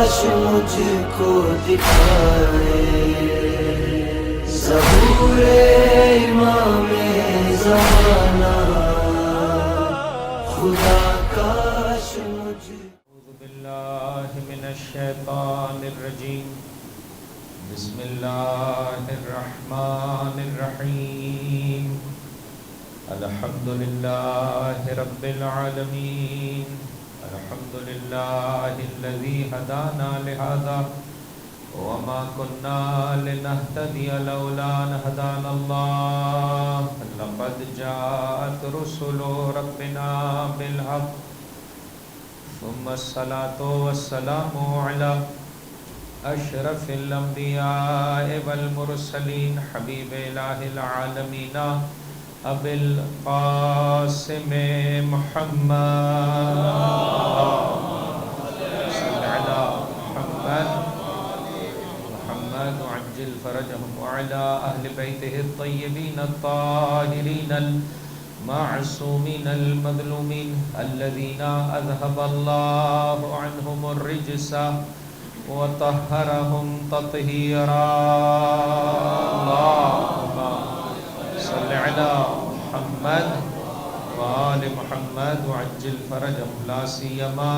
کاش مجھ کو دکھائے ظہور امام زمانہ خدا کاش مجھ اعوذ باللہ من الشیطان الرجیم بسم اللہ الرحمن الرحیم الحمد للہ رب العالمین الحمد للہ الذی ہدانا لہذا وما كنا لنهتدي لولا ان هدانا الله لقد جاءت رسل ربنا بالحق ثم الصلاة والسلام على اشرف الانبیاء والمرسلین حبیب الہ العالمین ابی القاسم محمد صلی علی محمد وعجل فرجهم وعلى اہل بیتہ الطیبین الطاہرین المعصومین المظلومین الذین اذهب اللہ عنہم الرجس وطهرهم تطہیرا اللہم صل علی محمد وآل محمد وعجل فرجهم لا سیما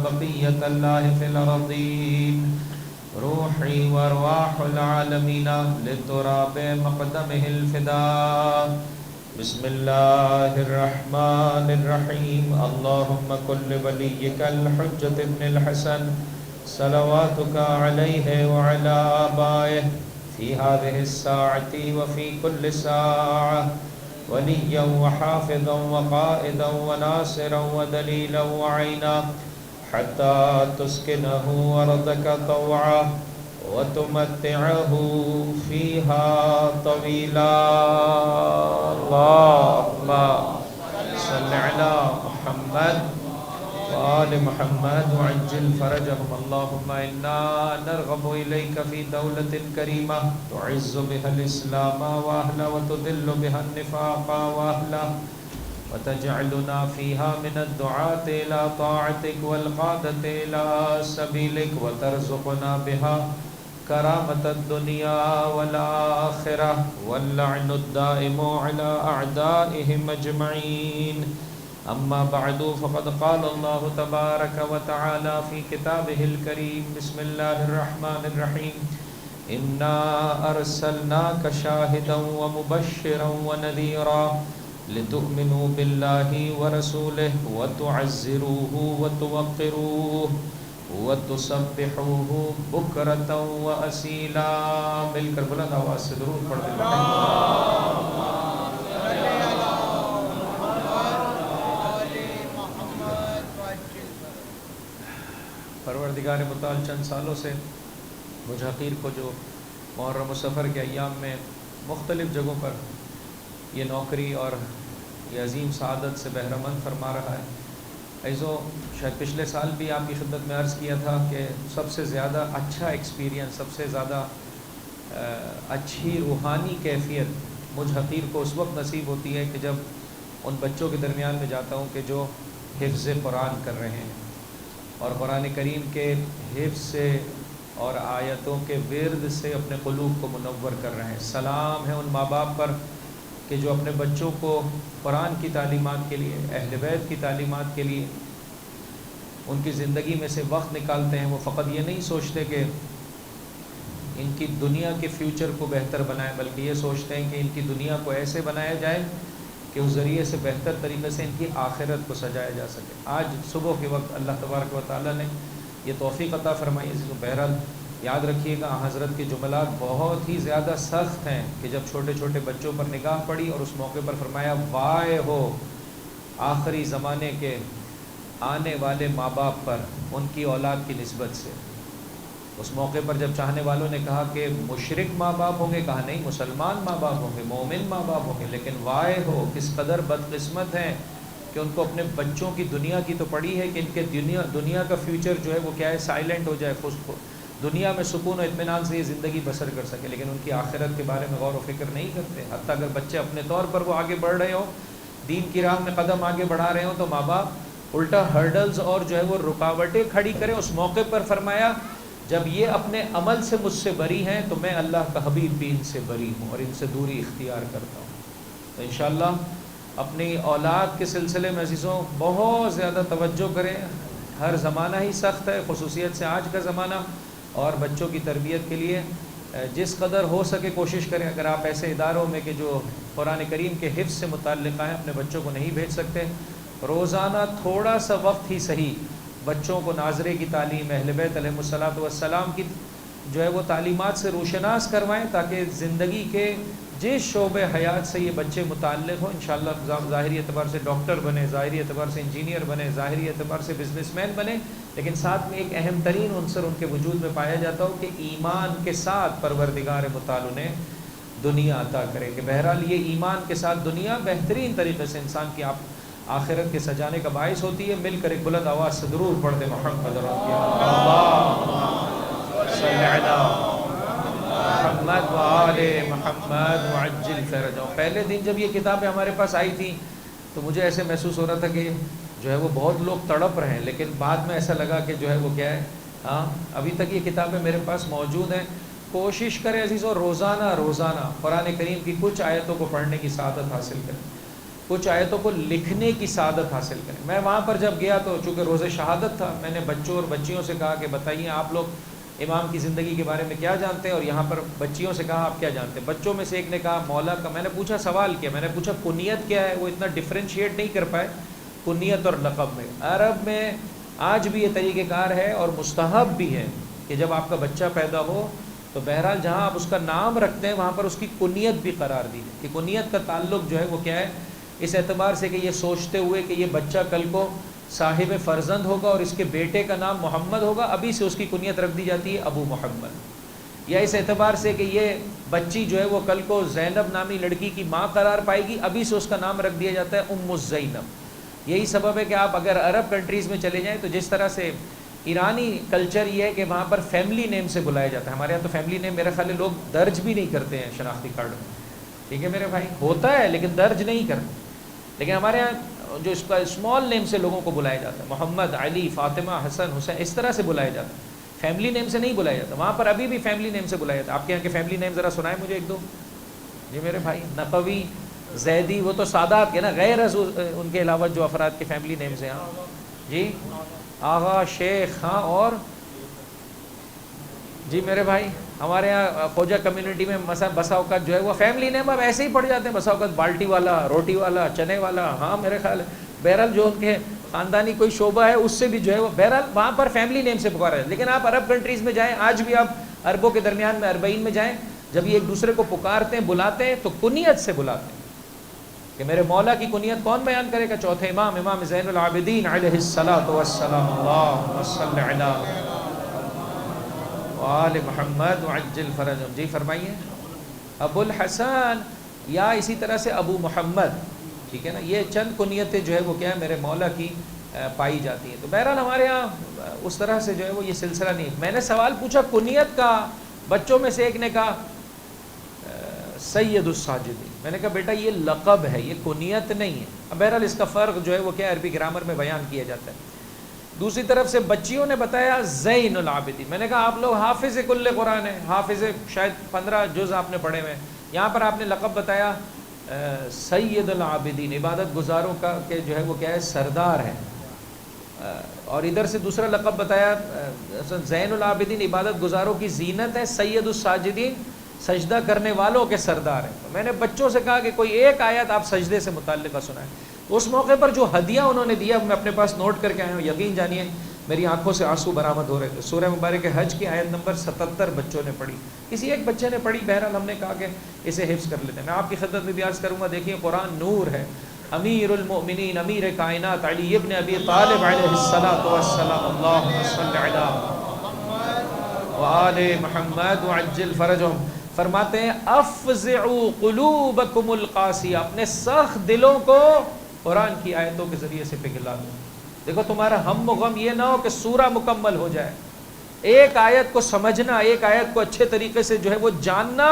بقیت اللہ فی الارضین روحی وارواح العالمین لتراب مقدمہ الفداء بسم اللہ الرحمن الرحیم اللہم کل ولیک الحجۃ ابن الحسن صلواتک علیہ وعلی آبائہ فی هذه الساعة وفی كل ساعة ولیا وحافظا وقائدا وناصرا ودلیلا وعینا حتى تسكنه أرضك طوعا وتمتعه فيها طويلا اللهم صل على محمد وآل محمد وعجل فرجهم اللهم إنا نرغب إليك في دولة كريمة تعز بها الإسلام وأهله وتذل بها النفاق وأهله وتجعلنا فيها من الدعاة إلى طاعتك والقادة إلى سبيلك وترزقنا بها كرامة الدنيا والآخرة واللعن الدائم على أعدائهم أجمعين أما بعد فقد قال الله تبارك وتعالى في كتابه الكريم بسم الله الرحمن الرحيم إنا أرسلناك شاهدا ومبشرا ونذيرا لتؤمنوا بالله ورسوله وتعزروه وتوقروه وتسبحوه بكرة وأصيلا مل کر بلند آواز سے درود پڑھ دیں پروردگار متعال چند سالوں سے مجھ حقیر کو جو محرم و سفر کے ایام میں مختلف جگہوں پر یہ نوکری اور یہ عظیم سعادت سے بہرمند فرما رہا ہے ایزو شاید پچھلے سال بھی آپ کی خدمت میں عرض کیا تھا کہ سب سے زیادہ اچھا ایکسپیرینس سب سے زیادہ اچھی روحانی کیفیت مجھ حقیر کو اس وقت نصیب ہوتی ہے کہ جب ان بچوں کے درمیان میں جاتا ہوں کہ جو حفظ قرآن کر رہے ہیں اور قرآن کریم کے حفظ سے اور آیتوں کے ورد سے اپنے قلوب کو منور کر رہے ہیں سلام ہے ان ماں باپ پر کہ جو اپنے بچوں کو قرآن کی تعلیمات کے لیے اہل بیت کی تعلیمات کے لیے ان کی زندگی میں سے وقت نکالتے ہیں وہ فقط یہ نہیں سوچتے کہ ان کی دنیا کے فیوچر کو بہتر بنائیں بلکہ یہ سوچتے ہیں کہ ان کی دنیا کو ایسے بنایا جائے کہ اس ذریعے سے بہتر طریقے سے ان کی آخرت کو سجایا جا سکے آج صبح کے وقت اللہ تبارک و تعالیٰ نے یہ توفیق عطا فرمائی ہے بہرحال یاد رکھیے گا حضرت کے جملات بہت ہی زیادہ سخت ہیں کہ جب چھوٹے چھوٹے بچوں پر نگاہ پڑی اور اس موقع پر فرمایا وائے ہو آخری زمانے کے آنے والے ماں باپ پر ان کی اولاد کی نسبت سے اس موقع پر جب چاہنے والوں نے کہا کہ مشرک ماں باپ ہوں گے کہا نہیں مسلمان ماں باپ ہوں گے مومن ماں باپ ہوں گے لیکن وائے ہو کس قدر بدقسمت ہیں کہ ان کو اپنے بچوں کی دنیا کی تو پڑی ہے کہ ان کے دنیا کا فیوچر جو ہے وہ کیا ہے سائلنٹ ہو جائے دنیا میں سکون و اطمینان سے یہ زندگی بسر کر سکے لیکن ان کی آخرت کے بارے میں غور و فکر نہیں کرتے حتیٰ اگر بچے اپنے طور پر وہ آگے بڑھ رہے ہوں دین کی راہ میں قدم آگے بڑھا رہے ہوں تو ماں باپ الٹا ہرڈلز اور جو ہے وہ رکاوٹیں کھڑی کریں اس موقع پر فرمایا جب یہ اپنے عمل سے مجھ سے بری ہیں تو میں اللہ کا حبیب بھی ان سے بری ہوں اور ان سے دوری اختیار کرتا ہوں. تو انشاءاللہ اپنی اولاد کے سلسلے میں عزیزوں بہت زیادہ توجہ کریں. ہر زمانہ ہی سخت ہے، خصوصیت سے آج کا زمانہ، اور بچوں کی تربیت کے لیے جس قدر ہو سکے کوشش کریں. اگر آپ ایسے اداروں میں کہ جو قرآن کریم کے حفظ سے متعلقہ ہیں اپنے بچوں کو نہیں بھیج سکتے، روزانہ تھوڑا سا وقت ہی صحیح بچوں کو ناظرے کی تعلیم، اہل بیت علیہ الصلوۃ والسلام کی جو ہے وہ تعلیمات سے روشناس کروائیں، تاکہ زندگی کے جس شعبے حیات سے یہ بچے متعلق ہوں انشاءاللہ ظاہری اعتبار سے ڈاکٹر بنے، ظاہری اعتبار سے انجینئر بنے، ظاہری اعتبار سے بزنس مین بنے، لیکن ساتھ میں ایک اہم ترین عنصر ان کے وجود میں پایا جاتا ہو کہ ایمان کے ساتھ پروردگار متعال انہیں دنیا عطا کرے. کہ بہرحال یہ ایمان کے ساتھ دنیا بہترین طریقے سے انسان کی آخرت کے سجانے کا باعث ہوتی ہے. مل کر ایک بلند آواز سے درود پڑھ دے محمد صلی علی محمد وآل محمد وعجل فرجهم. پہلے دن جب یہ کتابیں ہمارے پاس آئی تھیں تو مجھے ایسے محسوس ہو رہا تھا کہ جو ہے وہ بہت لوگ تڑپ رہے ہیں، لیکن بعد میں ایسا لگا کہ جو ہے وہ کیا ہے، ہاں ابھی تک یہ کتابیں میرے پاس موجود ہیں. کوشش کریں عزیزوں روزانہ قرآن کریم کی کچھ آیتوں کو پڑھنے کی سعادت حاصل کریں، کچھ آیتوں کو لکھنے کی سعادت حاصل کریں. میں وہاں پر جب گیا تو چونکہ روز شہادت تھا، میں نے بچوں اور بچیوں سے کہا کہ بتائیے آپ لوگ امام کی زندگی کے بارے میں کیا جانتے ہیں، اور یہاں پر بچیوں سے کہا آپ کیا جانتے ہیں. بچوں میں سے ایک نے کہا مولا کا. میں نے پوچھا سوال کیا، میں نے پوچھا کنیت کیا ہے. وہ اتنا ڈفرینشیٹ نہیں کر پائے کنیت اور لقب میں. عرب میں آج بھی یہ طریقہ کار ہے اور مستحب بھی ہے کہ جب آپ کا بچہ پیدا ہو تو بہرحال جہاں آپ اس کا نام رکھتے ہیں وہاں پر اس کی کنیت بھی قرار دی ہے. کہ کنیت کا تعلق جو ہے وہ کیا ہے، اس اعتبار سے کہ یہ سوچتے ہوئے کہ یہ بچہ کل کو صاحب فرزند ہوگا اور اس کے بیٹے کا نام محمد ہوگا، ابھی سے اس کی کنیت رکھ دی جاتی ہے ابو محمد. یا اس اعتبار سے کہ یہ بچی جو ہے وہ کل کو زینب نامی لڑکی کی ماں قرار پائے گی، ابھی سے اس کا نام رکھ دیا جاتا ہے ام الزینب. یہی سبب ہے کہ آپ اگر عرب کنٹریز میں چلے جائیں تو جس طرح سے ایرانی کلچر یہ ہے کہ وہاں پر فیملی نیم سے بلایا جاتا ہے. ہمارے یہاں تو فیملی نیم میرے خیال لوگ درج بھی نہیں کرتے ہیں شناختی کارڈ میں. ٹھیک ہے میرے بھائی، ہوتا ہے لیکن درج نہیں کرتے. لیکن ہمارے یہاں جو اس کا اسمال نیم سے لوگوں کو بلایا جاتا ہے، محمد، علی، فاطمہ، حسن، حسین، اس طرح سے بلایا جاتا ہے. فیملی نیم سے نہیں بلایا جاتا. وہاں پر ابھی بھی فیملی نیم سے بلایا جاتا ہے. آپ کے یہاں کے فیملی نیم ذرا سنائیں مجھے ایک دو. جی میرے بھائی، نقوی، زیدی، وہ تو سادات کے نا، غیر ان کے علاوہ جو افراد کے فیملی نیمز ہیں. جی آغا، شیخ، ہاں، اور جی میرے بھائی ہمارے یہاں خوجہ کمیونٹی میں مثلا بسا اوقات جو ہے وہ فیملی نیم اب ایسے ہی پڑ جاتے ہیں. بسا اوقات بالٹی والا، روٹی والا، چنے والا. ہاں میرے خیال ہے بہرحال جو ان کے خاندانی کوئی شعبہ ہے اس سے بھی جو ہے وہ بہرحال وہاں پر فیملی نیم سے پکارا ہے. لیکن آپ عرب کنٹریز میں جائیں، آج بھی آپ عربوں کے درمیان میں اربعین میں جائیں، جب یہ ایک دوسرے کو پکارتے ہیں بلاتے ہیں تو کنیت سے بلاتے ہیں. کہ میرے مولا کی کنیت کون بیان کرے گا؟ چوتھے امام، امام زین العابدین علیہ الصلوۃ والسلام. اللہم صلی علی وآل محمد وعجل فرجهم. جی فرمائیے. ابو الحسن یا اسی طرح سے ابو محمد، ٹھیک ہے نا، یہ چند کنیتیں جو ہے وہ کیا ہے میرے مولا کی پائی جاتی ہیں. تو بہرحال ہمارے یہاں اس طرح سے جو ہے وہ یہ سلسلہ نہیں. میں نے سوال پوچھا کنیت کا، بچوں میں سے ایک نے کہا سید الساجدین. میں نے کہا بیٹا یہ لقب ہے، یہ کنیت نہیں ہے. اب بہرحال اس کا فرق جو ہے وہ کیا عربی گرامر میں بیان کیا جاتا ہے. دوسری طرف سے بچیوں نے بتایا زین العابدین. میں نے کہا آپ لوگ حافظ کل قرآن ہیں، حافظ شاید 15 جز آپ نے پڑھے ہوئے ہیں. یہاں پر آپ نے لقب بتایا سید العابدین، عبادت گزاروں کا کہ جو ہے وہ کیا ہے سردار ہے. اور ادھر سے دوسرا لقب بتایا زین العابدین عبادت گزاروں کی زینت ہے، سید الساجدین سجدہ کرنے والوں کے سردار ہیں. تو میں نے بچوں سے کہا کہ کوئی ایک آیت آپ سجدے سے متعلقہ سنائیں. اس موقع پر جو ہدیہ انہوں نے دیا میں اپنے پاس نوٹ کر کے آیا ہوں. یقین جانیے میری آنکھوں سے آنسو برآمد ہو رہے تھے. سورہ مبارک حج کی آیت نمبر 77 بچوں نے پڑھی، کسی ایک بچے نے پڑھی. بہرحال ہم نے کہا کہ اسے حفظ کر لیتے ہیں. میں آپ کی خدمت میں بھی عرض کروں گا، دیکھیے قرآن نور ہے. امیر المؤمنین، امیر کائنات علی ابن ابی طالب علیہ الصلوۃ والسلام. اللہم صلی علی وآل محمد وعجل فرجهم. فرماتے ہیں افزعوا قلوبکم القاسیہ، اپنے سخت دلوں کو قرآن کی آیتوں کے ذریعے سے پگھلا دو. دیکھو تمہارا ہم و غم یہ نہ ہو کہ سورہ مکمل ہو جائے. ایک آیت کو سمجھنا، ایک آیت کو اچھے طریقے سے جو ہے وہ جاننا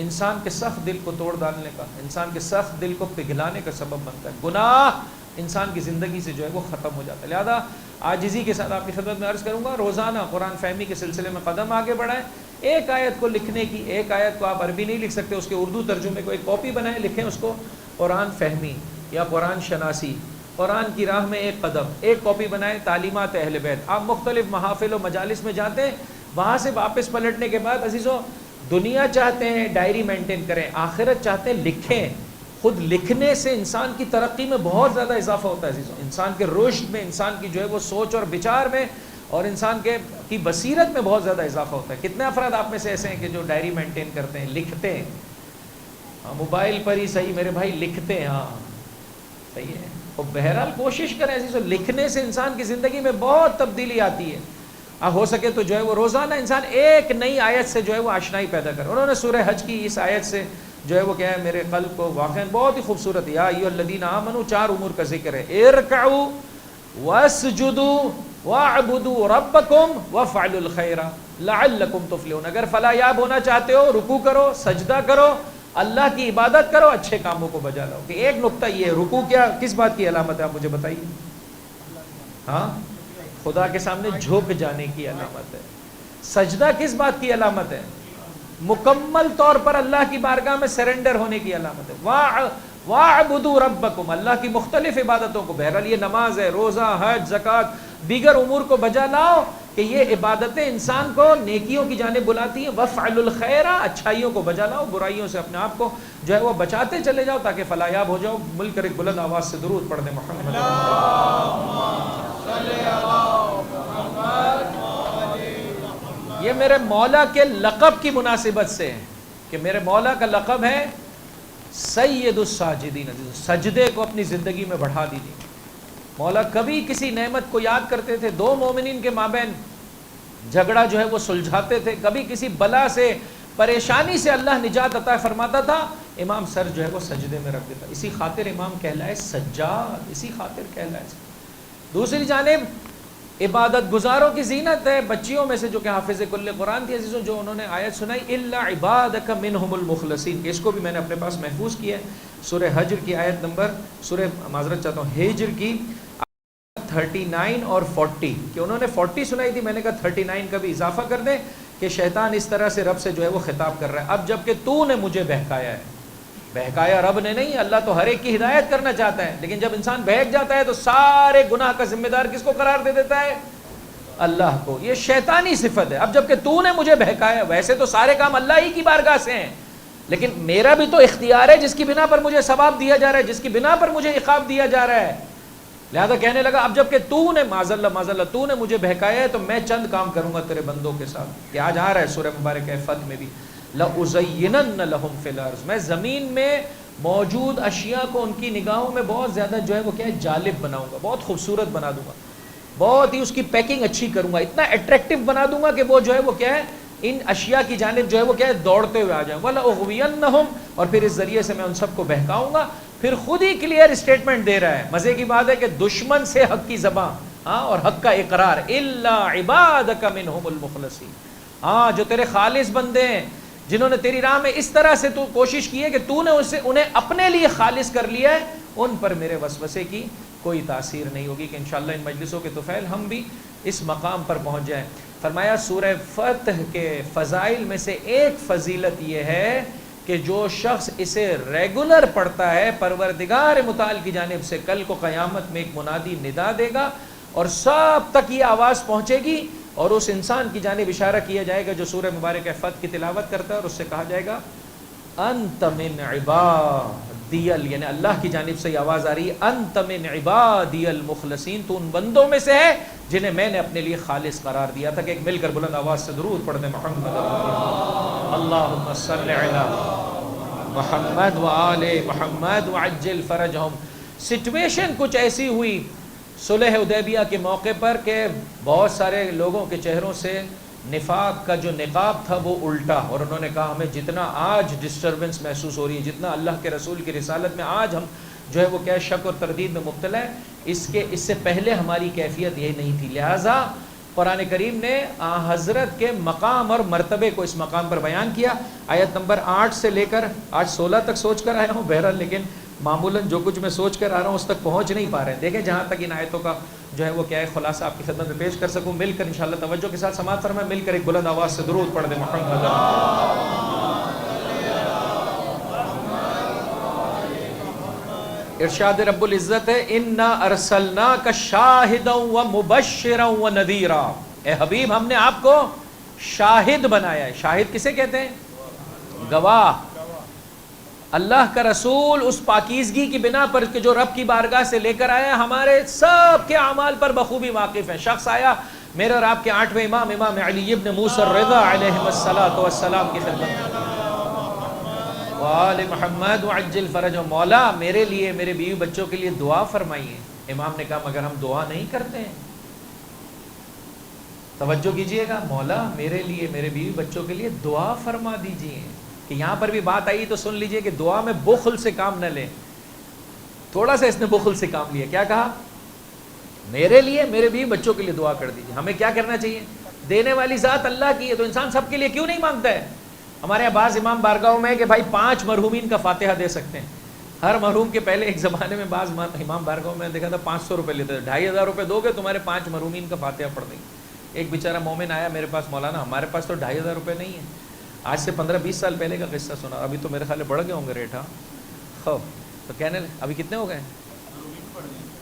انسان کے سخت دل کو توڑ ڈالنے کا، انسان کے سخت دل کو پگھلانے کا سبب بنتا ہے. گناہ انسان کی زندگی سے جو ہے وہ ختم ہو جاتا ہے. لہذا عاجزی کے ساتھ آپ کی خدمت میں عرض کروں گا روزانہ قرآن فہمی کے سلسلے میں قدم آگے بڑھائیں. ایک آیت کو لکھنے کی، ایک آیت کو آپ عربی نہیں لکھ سکتے، اس کے اردو ترجمے کو ایک کاپی بنائیں، لکھیں اس کو قرآن فہمی یا قرآن شناسی، قرآن کی راہ میں ایک قدم، ایک کاپی بنائیں تعلیمات اہل بیت. آپ مختلف محافل و مجالس میں جاتے ہیں، وہاں سے واپس پلٹنے کے بعد عزیزو دنیا چاہتے ہیں ڈائری مینٹین کریں، آخرت چاہتے ہیں لکھیں. خود لکھنے سے انسان کی ترقی میں بہت زیادہ اضافہ ہوتا ہے عزیزو، انسان کے رشد میں، انسان کی جو ہے وہ سوچ اور بچار میں، اور انسان کی بصیرت میں بہت زیادہ اضافہ ہوتا ہے. کتنے افراد آپ میں سے ایسے ہیں کہ جو ڈائری مینٹین کرتے ہیں، لکھتے ہیں؟ موبائل پر ہی صحیح میرے بھائی لکھتے ہیں، ہاں صحیح ہے. اور بہرحال کوشش کریں عزیزو، لکھنے سے انسان کی زندگی میں بہت تبدیلی آتی ہے. ہو سکے تو جو ہے وہ روزانہ انسان ایک نئی آیت سے جو ہے وہ آشنائی پیدا کرے. انہوں نے سورہ حج کی اس آیت سے جو ہے وہ کیا ہے میرے قلب کو واقعا بہت ہی خوبصورت، یا ایھا الذین آمنوا، 4 امور کا ذکر ہے. ارکعوا واسجدوا واعبدوا ربکم وافعلوا الخیر لعلکم تفلحون. اگر فلاح یاب ہونا چاہتے ہو رکوع کرو، سجدہ کرو، اللہ کی عبادت کرو، اچھے کاموں کو بجا لاؤ. کہ ایک نقطہ یہ ہے، رکوع کیا کس بات کی علامت ہے آپ مجھے بتائیے؟ ہاں، خدا کے سامنے جھک جانے کی علامت ہے. سجدہ کس بات کی علامت ہے؟ مکمل طور پر اللہ کی بارگاہ میں سرنڈر ہونے کی علامت ہے. وَاعْبُدُوا رَبَّكُمْ، اللہ کی مختلف عبادتوں کو، بہرحال یہ نماز ہے، روزہ، حج، زکوٰۃ، دیگر امور کو بجا لاؤ کہ یہ عبادتیں انسان کو نیکیوں کی جانب بلاتی ہیں. وَافْعَلُوا الْخَيْرَ، اچھائیوں کو بجا لاؤ، برائیوں سے اپنے آپ کو جو ہے وہ بچاتے چلے جاؤ تاکہ فلاح یاب ہو جاؤ. مل کر ایک بلند آواز سے درود پڑھ دیں محمد. یہ میرے مولا کے لقب کی مناسبت سے ہے کہ میرے مولا کا لقب ہے سید الساجدین. سجدے کو اپنی زندگی میں بڑھا دیجیے. مولا کبھی کسی نعمت کو یاد کرتے تھے، 2 مومنین کے مابین جھگڑا جو ہے وہ سلجھاتے تھے، کبھی کسی بلا سے، پریشانی سے اللہ نجات عطا فرماتا تھا، امام سر جو ہے وہ سجدے میں رکھ دیتا. اسی خاطر امام کہلائے سجاد، اسی خاطر کہلائے. دوسری جانب عبادت گزاروں کی زینت ہے. بچیوں میں سے جو کہ حافظ کل قرآن تھی عزیزوں، جو انہوں نے آیت سنائی الا عبادک منہم المخلصین، اس کو بھی میں نے اپنے پاس محفوظ کیا ہے. سورہ حجر کی آیت نمبر، سورہ معذرت چاہتا ہوں ہجر کی 39 اور 40، کہ انہوں نے 40 سنائی تھی، میں نے کہا 39 کا بھی اضافہ کر دیں کہ شیطان اس طرح سے رب سے جو ہے وہ خطاب کر رہا ہے. اب جب کہ تو نے مجھے بہکایا ہے، بہکایا رب نے نہیں، اللہ تو ہر ایک کی ہدایت کرنا چاہتا ہے، لیکن جب انسان بہک جاتا ہے تو سارے گناہ کا ذمہ دار کس کو قرار دے دیتا ہے؟ اللہ کو. یہ شیطانی صفت ہے. اب جب کہ تو نے مجھے بہکایا، ویسے تو سارے کام اللہ ہی کی بارگاہ سے ہیں، لیکن میرا بھی تو اختیار ہے جس کی بنا پر مجھے ثواب دیا جا رہا ہے، جس کی بنا پر مجھے عقاب دیا جا رہا ہے. لہذا کہنے لگا اب جب کہ تو نے معاذ اللہ تو نے مجھے بہکایا ہے تو میں چند کام کروں گا تیرے بندوں کے ساتھ. کہ آج آ رہا ہے سورہ مبارک فتح میں بھی، لَأُزَيِّنَنَّ لَهُمْ فِي الْأَرْضِ، میں زمین میں موجود اشیاء کو ان کی نگاہوں میں بہت زیادہ جو ہے وہ کیا ہے جالب بناؤں گا، بہت خوبصورت بنا دوں گا، بہت ہی اس کی پیکنگ اچھی کروں گا، اتنا اٹریکٹیو بنا دوں گا کہ وہ جو ہے وہ کیا ہے ان اشیاء کی جانب جو ہے وہ کیا ہے دوڑتے ہوئے آ جائیں. وَلَأُغْوِيَنَّهُمْ، اور پھر اس ذریعے سے میں ان سب کو بہکاؤں گا. پھر خود ہی کلیئر اسٹیٹمنٹ دے رہا ہے. مزے کی بات ہے کہ دشمن سے حق کی زبان، ہاں، اور حق کا اقرار، الا عبادک منہم المخلصین، ہاں جو تیرے خالص بندے ہیں، جنہوں نے تیری راہ میں اس طرح سے تو کوشش کی ہے کہ تو نے انہیں اپنے لیے خالص کر لیا ہے، ان پر میرے وسوسے کی کوئی تاثیر نہیں ہوگی. کہ انشاءاللہ ان مجلسوں کے طفیل ہم بھی اس مقام پر پہنچ جائیں. فرمایا سورہ فتح کے فضائل میں سے ایک فضیلت یہ ہے کہ جو شخص اسے ریگولر پڑھتا ہے، پروردگار متعال کی جانب سے کل کو قیامت میں ایک منادی ندا دے گا اور سب تک یہ آواز پہنچے گی، اور اس انسان کی جانب اشارہ کیا جائے گا جو سورہ مبارک فتح کی تلاوت کرتا ہے، اور اس سے کہا جائے گا انت من عبادی، یعنی اللہ کی جانب سے یہ آواز آ رہی ہے انت من عبادی المخلصین، تو ان بندوں میں سے ہے جنہیں میں نے اپنے لیے خالص قرار دیا تھا. کہ ایک مل کر بلند آواز سے درود پڑھ دیں محمد اللہم صلی علی محمد وآل محمد وعجل فرجہم. سچویشن کچھ ایسی ہوئی صلح حدیبیہ کے موقع پر کہ بہت سارے لوگوں کے چہروں سے نفاق کا جو نقاب تھا وہ الٹا، اور انہوں نے کہا ہمیں جتنا آج ڈسٹربنس محسوس ہو رہی ہے، جتنا اللہ کے رسول کی رسالت میں آج ہم جو ہے وہ کیا شک اور تردید میں مبتلا ہے، اس سے پہلے ہماری کیفیت یہ نہیں تھی. لہٰذا قرآن کریم نے حضرت کے مقام اور مرتبے کو اس مقام پر بیان کیا. آیت نمبر 8 سے لے کر آج 16 تک سوچ کر آیا ہوں بہرحال، لیکن معمولاً جو کچھ میں سوچ کر آ رہا ہوں اس تک پہنچ نہیں پا رہے ہیں. دیکھیں جہاں تک ان آیتوں کا جو ہے وہ کیا ہے خلاصہ آپ کی خدمت میں پیش کر سکوں. مل کر انشاءاللہ توجہ کے ساتھ سماعت فرمائیں, مل کر ایک بلند آواز سے درود پڑھ دیں. محمد ارشاد رب العزت ہے انا ارسلناک شاہدا ومبشرا ونذیرا. اے حبیب ہم نے آپ کو شاہد بنایا ہے. شاہد کسے کہتے ہیں؟ گواہ. اللہ کا رسول اس پاکیزگی کی بنا پر کہ جو رب کی بارگاہ سے لے کر آیا ہمارے سب کے اعمال پر بخوبی واقف ہے. شخص آیا میرے اور آپ کے 8ویں امام امام علی ابن موسیٰ الرضا علیہ السلام کی خدمت میں, وآل محمد وعجل فرج, مولا میرے لیے میرے بیوی بچوں کے لیے دعا فرمائیے. امام نے کہا مگر ہم دعا نہیں کرتے ہیں. توجہ کیجئے گا, مولا میرے لیے میرے بیوی بچوں کے لیے دعا فرما دیجئے. کہ یہاں پر بھی بات آئی تو سن لیجئے کہ دعا میں بخل سے کام نہ لیں. تھوڑا سا اس نے بخل سے کام لیا. کیا کہا؟ میرے لیے میرے بیوی بچوں کے لیے دعا کر دیجئے. ہمیں کیا کرنا چاہیے؟ دینے والی ذات اللہ کی ہے تو انسان سب کے لیے کیوں نہیں مانگتا ہے؟ ہمارے یہاں بعض امام بارگاہوں میں ہے کہ بھائی 5 مرحومین کا فاتحہ دے سکتے ہیں. ہر مرحوم کے پہلے ایک زمانے میں بعض امام بارگاہوں میں دیکھا تھا 500 روپے لیتے تھے. 2500 روپے دو گے تمہارے 5 مرحومین کا فاتحہ پڑھ دیں گے. ایک بیچارہ مومن آیا میرے پاس, مولانا ہمارے پاس تو 2500 روپے نہیں ہے. آج سے 15-20 سال پہلے کا قصہ سنا. ابھی تو میرے خیال میں بڑھ گئے ہوں گے ریٹ. ہاں خوب تو کہنے ابھی کتنے ہو گئے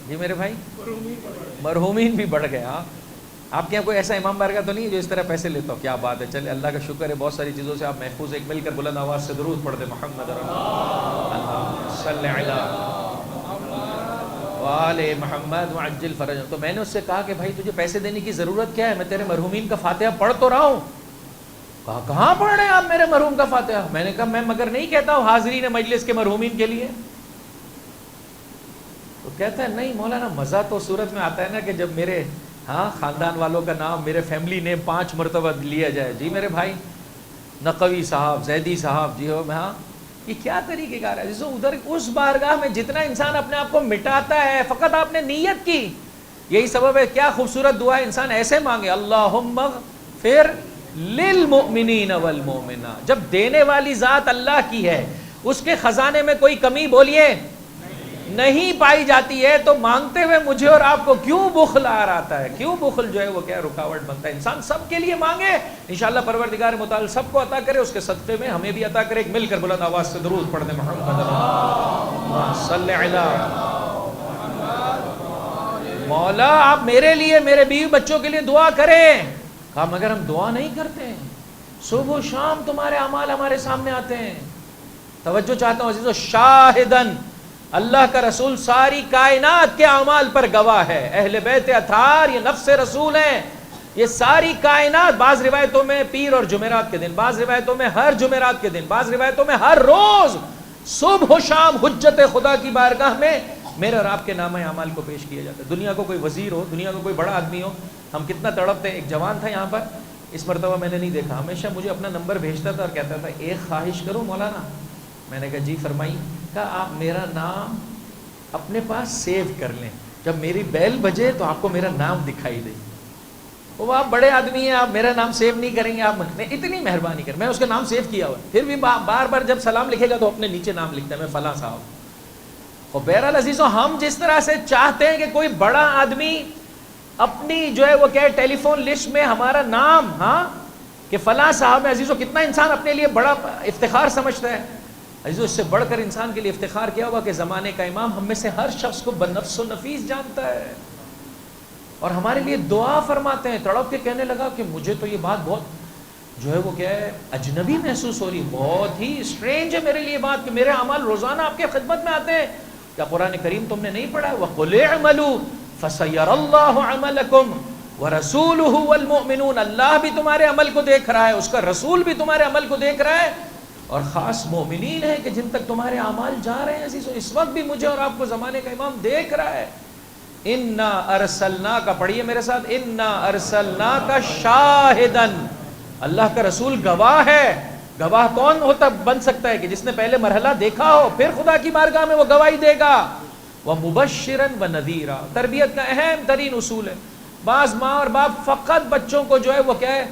جی میرے بھائی؟ مرحومین بھی بڑھ گئے. ہاں آپ کے یہاں کوئی ایسا امام بارگاہ تو نہیں ہے جو اس طرح پیسے لیتا ہو؟ کیا بات ہے. چلے اللہ کا شکر ہے بہت ساری چیزوں سے آپ محفوظ. ایک مل کر بلند آواز سے درود پڑھ دے. محمد صلی علی وآل محمد وعجل فرج. تو میں نے اس سے کہا کہ بھائی تجھے پیسے دینے کی ضرورت کیا ہے؟ میں تیرے مرحومین کا فاتحہ پڑھ تو رہا ہوں. کہا کہاں پڑھ رہے ہیں آپ میرے مرحوم کا فاتحہ؟ میں نے کہا میں مگر نہیں کہتا ہوں حاضرین مجلس کے مرحومین کے لیے. تو کہتا ہے نہیں مولانا مزہ تو صورت میں آتا ہے نا کہ جب میرے خاندان والوں کا نام میرے فیملی نیم 5 مرتبہ لیا جائے. جی میرے بھائی نقوی صاحب, زیدی صاحب, جی ہو. ہاں یہ کیا طریقہ کار ہے؟ جسو ادھر اس بارگاہ میں جتنا انسان اپنے آپ کو مٹاتا ہے فقط آپ نے نیت کی. یہی سبب ہے کیا خوبصورت دعا انسان ایسے مانگے, اللہم اغفر للمؤمنین والمؤمنات. جب دینے والی ذات اللہ کی ہے, اس کے خزانے میں کوئی کمی بولیے نہیں پائی جاتی ہے, تو مانگتے ہوئے مجھے اور آپ کو کیوں بخل آ رہا ہے؟ کیوں بخل جو ہے وہ کیا رکاوٹ بنتا ہے؟ انسان سب کے لیے مانگے, انشاءاللہ پروردگار متعال سب کو عطا کرے, اس کے صدقے میں ہمیں بھی عطا کرے. ایک مل کر بلند آواز سے درود پڑھ دیں. محمد صلی علی. مولا آپ میرے لیے میرے بیوی بچوں کے لیے دعا کریں. کہا مگر ہم دعا نہیں کرتے ہیں, صبح و شام تمہارے اعمال ہمارے سامنے آتے ہیں. توجہ چاہتا ہوں عزیزو, شاہدن اللہ کا رسول ساری کائنات کے اعمال پر گواہ ہے. اہل بیت اطہار یہ نفس رسول ہیں, یہ ساری کائنات. بعض روایتوں میں پیر اور جمعرات کے دن, بعض روایتوں میں ہر جمعرات کے دن, بعض روایتوں میں ہر روز صبح و شام حجت خدا کی بارگاہ میں میرے اور آپ کے نامہ اعمال کو پیش کیا جاتا ہے. دنیا کو کوئی وزیر ہو, دنیا کو کوئی بڑا آدمی ہو, ہم کتنا تڑپتے. ایک جوان تھا یہاں پر, اس مرتبہ میں نے نہیں دیکھا, ہمیشہ مجھے اپنا نمبر بھیجتا تھا اور کہتا تھا ایک خواہش کروں مولانا. میں نے کہا جی فرمائی. کہا آپ میرا نام اپنے پاس سیو کر لیں, جب میری بیل بجے تو آپ کو میرا نام دکھائی دے. وہ آپ بڑے آدمی ہیں, آپ میرا نام سیو نہیں کریں گے؟ آپ نے اتنی مہربانی کر. میں اس کا نام سیو کیا ہوا, پھر بھی بار بار جب سلام لکھے گا تو اپنے نیچے نام لکھتا ہے, میں فلاں صاحب. اور بہرحال عزیزو, ہم جس طرح سے چاہتے ہیں کہ کوئی بڑا آدمی اپنی جو ہے وہ کیا ٹیلی فون لسٹ میں ہمارا نام, کہ فلاں صاحب ہے. عزیزو کتنا انسان اپنے لیے بڑا افتخار سمجھتا ہے. عزیزو اس سے بڑھ کر انسان کے لیے افتخار کیا ہوا کہ زمانے کا امام ہم میں سے ہر شخص کو بنفس و نفیس جانتا ہے, اور ہمارے لیے دعا فرماتے ہیں. تڑپ کے کہنے لگا کہ مجھے تو یہ بات بہت جو ہے وہ کیا ہے اجنبی محسوس ہو رہی, بہت ہی اسٹرینج ہے میرے لیے بات کہ میرے اعمال روزانہ آپ کے خدمت میں آتے ہیں. کیا قرآن کریم تم نے نہیں پڑھا ہے؟ وَقُلِ اعْمَلُوا فَسَيَرَى اللَّهُ عَمَلَكُمْ وَرَسُولُهُ وَالْمُؤْمِنُونَ. اللہ بھی تمہارے عمل کو دیکھ رہا ہے, اس کا رسول بھی تمہارے عمل کو دیکھ رہا ہے, اور خاص مومنین ہیں کہ جن تک تمہارے اعمال جا رہے ہیں. عزیزو اس وقت بھی مجھے اور آپ کو زمانے کا امام دیکھ رہا ہے. انا ارسلناک, پڑھیے میرے ساتھ, انا ارسلناک شاہدن. اللہ کا رسول گواہ ہے. گواہ کون ہوتا بن سکتا ہے؟ کہ جس نے پہلے مرحلہ دیکھا ہو, پھر خدا کی بارگاہ میں وہ گواہی دے گا. وَمُبَشِّرًا وَنَذِيرًا. تربیت کا اہم ترین اصول ہے. بعض ماں اور باپ فقط بچوں کو جو ہے وہ کیا ہے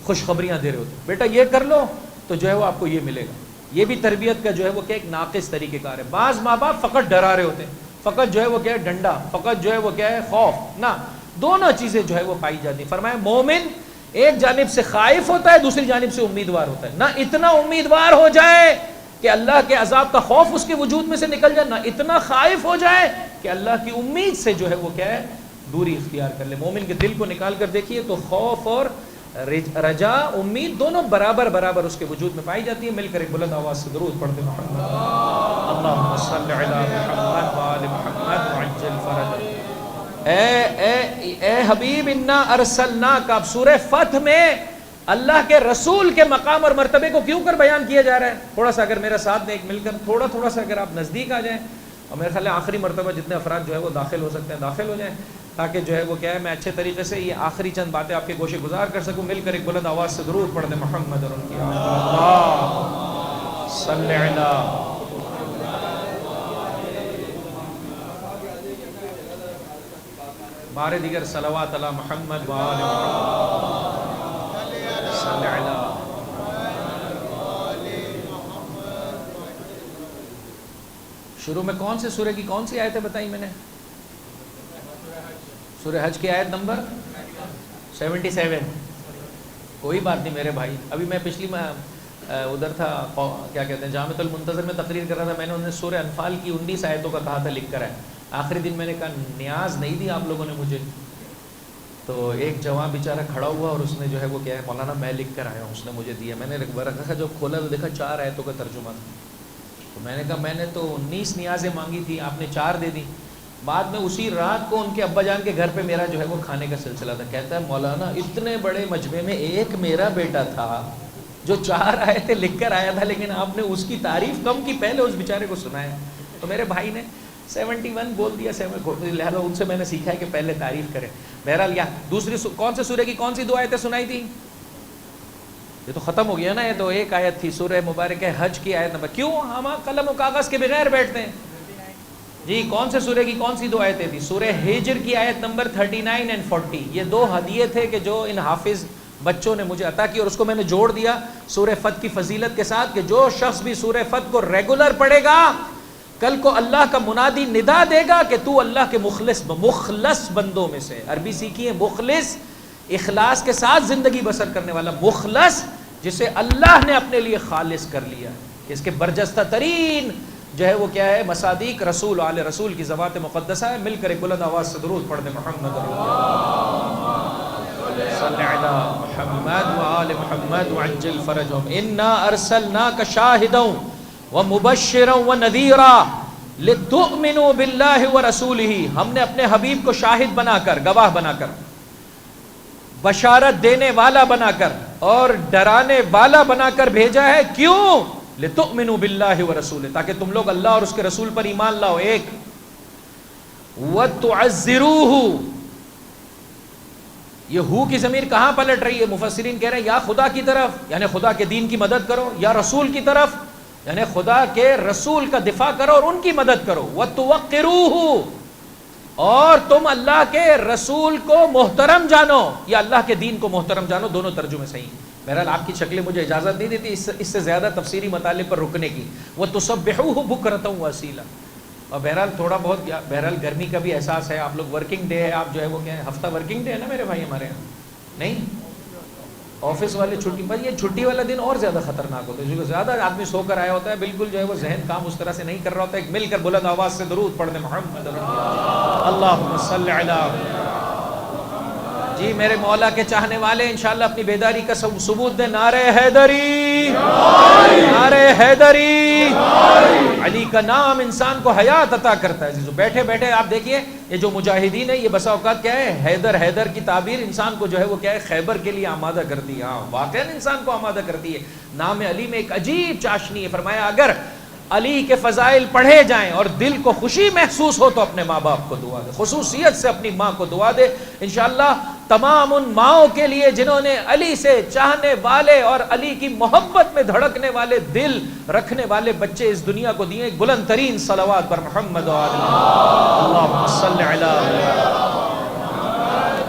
خوشخبریاں دے رہے ہوتے ہیں, بیٹا یہ کر لو تو جو ہے وہ آپ کو یہ ملے گا, یہ بھی تربیت کا جو ہے وہ کیا ایک ناقص طریقہ کار ہے. بعض ماں باپ فقط ڈرا رہے ہوتے ہیں, فقط جو ہے وہ کیا ہے ڈنڈا, فقط جو ہے وہ کیا ہے خوف. نہ, دونوں چیزیں جو ہے وہ پائی جاتی ہیں. فرمایا مومن ایک جانب سے خائف ہوتا ہے, دوسری جانب سے امیدوار ہوتا ہے. نہ اتنا امیدوار ہو جائے کہ اللہ کے عذاب کا خوف اس کے وجود میں سے نکل جائے, نہ اتنا خائف ہو جائے کہ اللہ کی امید سے جو ہے وہ کیا ہے دوری اختیار کر لے. مومن کے دل کو نکال کر دیکھیے تو خوف اور رجا, امید دونوں برابر برابر اس کے وجود میں پائی جاتی ہے. مل کر ایک بلند آواز سے درود پڑھتے محمد اللہم صلی علی محمد وآل محمد وعجل فرج. اے حبیب انا ارسلناک, اب سورہ فتح میں اللہ کے رسول کے مقام اور مرتبے کو کیوں کر بیان کیا جا رہا ہے؟ تھوڑا سا اگر میرے ساتھ میں ایک مل کر تھوڑا سا اگر آپ نزدیک آ جائیں, اور میرے خیال ہے آخری مرتبہ جتنے افراد جو ہے وہ داخل ہو سکتے ہیں داخل ہو جائیں, تاکہ جو ہے وہ کیا ہے میں اچھے طریقے سے یہ آخری چند باتیں آپ کے گوشے گزار کر سکوں. مل کر ایک بلند آواز سے درود پڑھ دیں محمد اور ان کی اللہ صلی علی بارے دیگر صلوات علی محمد وآل محمد صلی علی. شروع میں کون سے سورہ کی کون سی آیتیں بتائی میں نے؟ سورہ حج کی آیت نمبر 77. کوئی بات نہیں میرے بھائی, ابھی میں پچھلی ادھر تھا کیا کہتے ہیں جامعۃ المنتظر میں تقریر کر رہا تھا, میں نے انہیں سورہ انفال کی 19 آیتوں کا کہا تھا لکھ کر آئے. آخری دن میں نے کہا نیاز نہیں دی آپ لوگوں نے مجھے, تو ایک جوان بیچارہ کھڑا ہوا اور اس نے جو ہے وہ کیا ہے مولانا میں لکھ کر آیا ہوں, اس نے مجھے دیا. میں نے ورقہ جب کھولا تو دیکھا 4 آیتوں کا ترجمہ تھا. تو میں نے کہا میں نے تو 19 نیازیں مانگی تھی, آپ نے 4 دے دی. بعد میں اسی رات کو ان کے ابا جان کے گھر پہ میرا جو ہے وہ کھانے کا سلسلہ تھا. کہتا ہے مولانا اتنے بڑے مجمع میں ایک میرا بیٹا تھا جو 4 آیتیں لکھ کر آیا تھا, لیکن آپ نے اس کی تعریف کم کی, پہلے اس بیچارے کو سنایا. تو میرے بھائی نے 71 بول دیا, لہٰذا ان سے میں نے سیکھا ہے کہ پہلے تعریف کریں. بہرحال یا دوسری کون سے سورہ کی کون سی 2 آیتیں سنائی تھی؟ یہ تو ختم ہو گیا نا, یہ تو ایک آیت تھی سورہ مبارک ہے حج کی آیت نمبر. کیوں ہم قلم و کاغذ کے بغیر بیٹھتے ہیں جی؟ کون سے سورہ کی کون سی 2 آیتیں تھی؟ سورہ ہجر کی آیت نمبر 39 and 40. یہ 2 ہدیے تھے کہ جو ان حافظ بچوں نے مجھے عطا کی, اور اس کو میں نے جوڑ دیا سورہ فتح کی فضیلت کے ساتھ کہ جو شخص بھی سورہ فتح کو ریگولر پڑھے گا کل کو اللہ کا منادی ندا دے گا کہ تو اللہ کے مخلص بندوں میں سے. عربی سیکھیے, مخلص اخلاص کے ساتھ زندگی بسر کرنے والا, مخلص جسے اللہ نے اپنے لیے خالص کر لیا, کہ اس کے برجستہ ترین جو ہے وہ کیا ہے مصادیق رسول آل رسول کی ذوات مقدسہ ہے. مل کر ایک بلند آواز سے درود پڑھ دیں محمد صلی علی محمد وآل محمد وعجل فرجهم. انا ارسلناک شاہدا ومبشرا ونذیرا لتؤمنوا باللہ ورسولہ. ہم نے اپنے حبیب کو شاہد بنا کر, گواہ بنا کر, بشارت دینے والا بنا کر اور ڈرانے والا بنا کر بھیجا ہے. کیوں؟ لتؤمنوا باللہ ورسولہ, تاکہ تم لوگ اللہ اور اس کے رسول پر ایمان لاؤ. ایک وتعزروہ, یہ ہو کی ضمیر کہاں پلٹ رہی ہے؟ مفسرین کہہ رہے ہیں یا خدا کی طرف یعنی خدا کے دین کی مدد کرو, یا رسول کی طرف یعنی خدا کے رسول کا دفاع کرو اور ان کی مدد کرو. وتوقروہ, اور تم اللہ کے رسول کو محترم جانو یا اللہ کے دین کو محترم جانو. دونوں ترجمے صحیح. بہرحال آپ کی شکلیں مجھے اجازت نہیں دیتی اس سے زیادہ تفسیری مطالب پر رکنے کی. وَتُسَبِّحُوهُ بُكْرَةً وَأَصِيلًا. اور بہرحال تھوڑا بہت بہرحال گرمی کا بھی احساس ہے, آپ لوگ ورکنگ ڈے ہے, آپ جو ہے وہ کیا ہے ہفتہ ورکنگ ڈے ہے نا میرے بھائی ہمارے یہاں نہیں, آفس والے چھٹی پر. یہ چھٹی والا دن اور زیادہ خطرناک ہوتا ہے کیونکہ زیادہ آدمی سو کر آیا ہوتا ہے, بالکل جو ہے وہ ذہن کام اس طرح سے نہیں کر رہا ہوتا ہے. مل کر بلند آواز سے درود پڑھ دیں محمد اللہم صلی علی. جی میرے مولا کے چاہنے والے انشاءاللہ اپنی بیداری کا ثبوت دیں. نعرہ حیدری, نعرہ حیدری. علی کا نام انسان کو حیات عطا کرتا ہے. بیٹھے بیٹھے آپ دیکھیے یہ جو مجاہدین ہیں یہ بسا اوقات کیا ہے, حیدر کی تعبیر انسان کو جو ہے وہ کیا ہے خیبر کے لیے آمادہ کرتی ہے. ہاں واقعا انسان کو آمادہ کرتی ہے. نام علی میں ایک عجیب چاشنی ہے. فرمایا اگر علی کے فضائل پڑھے جائیں اور دل کو خوشی محسوس ہو تو اپنے ماں باپ کو دعا دے, خصوصیت سے اپنی ماں کو دعا دے. انشاءاللہ تمام ان ماؤں کے لیے جنہوں نے علی سے چاہنے والے اور علی کی محبت میں دھڑکنے والے دل رکھنے والے بچے اس دنیا کو دیے. ایک بلند ترین صلوات پر محمد و آل اللہم صلی علی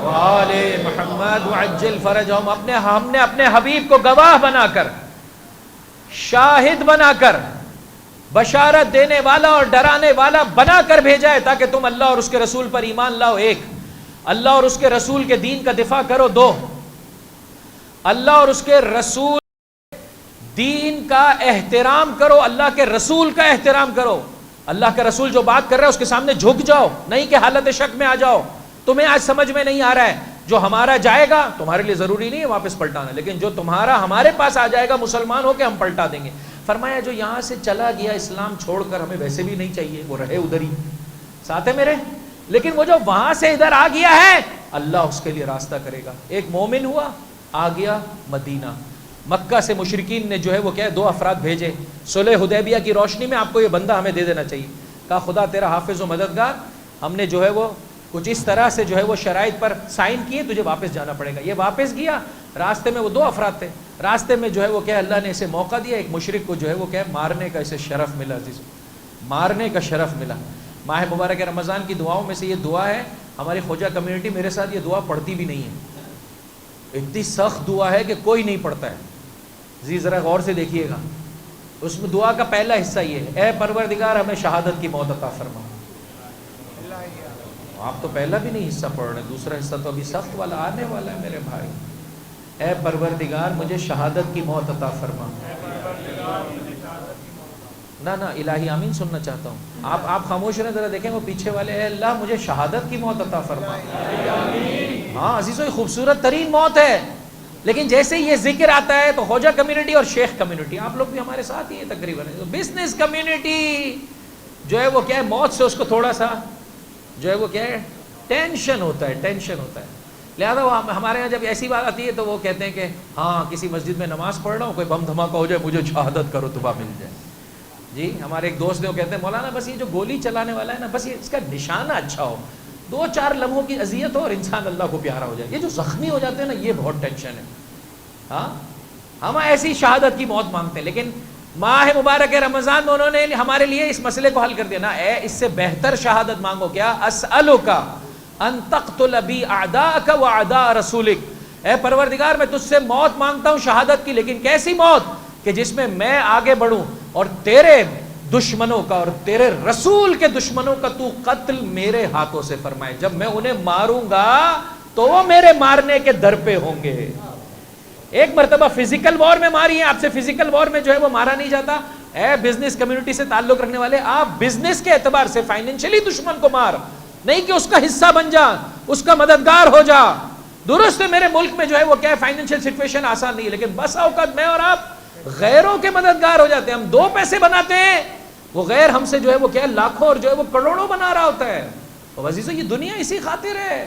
وآل محمد وعجل فرجهم. ہم نے اپنے حبیب کو گواہ بنا کر شاہد بنا کر، بشارت دینے والا اور ڈرانے والا بنا کر بھیجا ہے تاکہ تم اللہ اور اس کے رسول پر ایمان لاؤ، ایک، اللہ اور اس کے رسول کے دین کا دفاع کرو، دو، اللہ اور اس کے رسول دین کا احترام کرو، اللہ کے رسول کا احترام کرو، اللہ کا رسول جو بات کر رہا ہے اس کے سامنے جھک جاؤ، نہیں کہ حالت شک میں آ جاؤ، تمہیں آج سمجھ میں نہیں آ رہا ہے، جو ہمارا جائے گا تمہارے لیے ضروری نہیں ہے واپس پلٹانا، لیکن جو تمہارا ہمارے پاس آ جائے گا مسلمان ہو کے ہم پلٹا دیں گے۔ فرمایا جو یہاں سے چلا گیا اسلام چھوڑ کر، ہمیں ویسے بھی نہیں چاہیے، وہ رہے ادھر ہی، ساتھ ہے میرے، لیکن وہ جو وہاں سے ادھر آ گیا ہے اللہ اس کے لیے راستہ کرے گا۔ ایک مومن ہوا، آ گیا مدینہ، مکہ سے مشرکین نے جو ہے وہ کیا ہے 2 افراد بھیجے، صلح حدیبیہ کی روشنی میں آپ کو یہ بندہ ہمیں دے دینا چاہیے، کہا خدا تیرا حافظ و مددگار، ہم نے جو ہے وہ کچھ اس طرح سے جو ہے وہ شرائط پر سائن کیے، تجھے واپس جانا پڑے گا۔ یہ واپس گیا، راستے میں وہ 2 افراد تھے، راستے میں جو ہے وہ کیا اللہ نے اسے موقع دیا، ایک مشرک کو جو ہے وہ کیا مارنے کا اسے شرف ملا، مارنے کا شرف ملا۔ ماہ مبارک رمضان کی دعاؤں میں سے یہ دعا ہے، ہماری خواجہ کمیونٹی میرے ساتھ یہ دعا پڑھتی بھی نہیں ہے، اتنی سخت دعا ہے کہ کوئی نہیں پڑھتا ہے، ذرا غور سے دیکھیے گا، اس میں دعا کا پہلا حصہ یہ ہے، اے پروردگار ہمیں شہادت کی موت عطا فرما۔ آپ تو پہلا بھی نہیں حصہ پڑھ رہے، دوسرا حصہ تو ابھی سخت والا آنے والا ہے میرے بھائی، اے پروردگار مجھے شہادت کی موت عطا فرما۔ نہ الہی آمین سننا چاہتا ہوں، آپ خاموش رہیں، ذرا دیکھیں وہ پیچھے والے، اے اللہ مجھے شہادت کی موت عطا فرما۔ ہاں عزیزو یہ خوبصورت ترین موت ہے، لیکن جیسے یہ ذکر آتا ہے تو خواجہ کمیونٹی اور شیخ کمیونٹی، آپ لوگ بھی ہمارے ساتھ ہی ہیں تقریباً، بزنس کمیونٹی جو ہے وہ کیا ہے موت سے اس کو تھوڑا سا جو ہے وہ کیا ہے ٹینشن ہوتا ہے، ٹینشن ہوتا ہے، لہذا وہ ہمارے یہاں جب ایسی بات آتی ہے تو وہ کہتے ہیں کہ ہاں کسی مسجد میں نماز پڑھ رہا ہوں، کوئی بم دھماکہ ہو جائے مجھے شہادت کرو تباہ مل جائے۔ جی ہمارے ایک دوست نے وہ کہتے ہیں مولانا بس یہ جو گولی چلانے والا ہے نا، بس یہ اس کا نشانہ اچھا ہو، 2-4 لمحوں کی اذیت ہو اور انسان اللہ کو پیارا ہو جائے، یہ جو زخمی ہو جاتے ہیں نا یہ بہت ٹینشن ہے۔ ہاں ہم ایسی شہادت کی موت مانگتے ہیں، لیکن ماہ مبارک رمضان میں انہوں نے ہمارے لیے اس مسئلے کو حل کر دیا نا، اے اس سے بہتر شہادت مانگو، کیا اسألک ان تقتل بی اعداءک واعداء رسولک، اے پروردگار میں تجھ سے موت مانگتا ہوں شہادت کی، لیکن کیسی موت کہ جس میں میں آگے بڑھوں اور تیرے دشمنوں کا اور تیرے رسول کے دشمنوں کا تو قتل میرے ہاتھوں سے فرمائے، جب میں انہیں ماروں گا تو وہ میرے مارنے کے در پہ ہوں گے۔ ایک مرتبہ فزیکل وار میں ماری ہے، آپ سے فزیکل وار میں جو ہے وہ مارا نہیں جاتا، اے بزنس کمیونٹی سے تعلق رکھنے والے، آپ بزنس کے اعتبار سے فائنینشلی دشمن کو مار، نہیں کہ اس کا حصہ بن جا، اس کا مددگار ہو جا۔ درست ہے میرے ملک میں جو ہے وہ کیا ہے فائنینشیل سچویشن آسان نہیں ہے، لیکن بس اوقات میں اور آپ غیروں کے مددگار ہو جاتے ہیں، ہم 2 پیسے بناتے ہیں، وہ غیر ہم سے جو ہے وہ کیا ہے لاکھوں اور جو ہے وہ کروڑوں بنا رہا ہوتا ہے۔ تو عزیزو یہ دنیا اسی خاطر ہے۔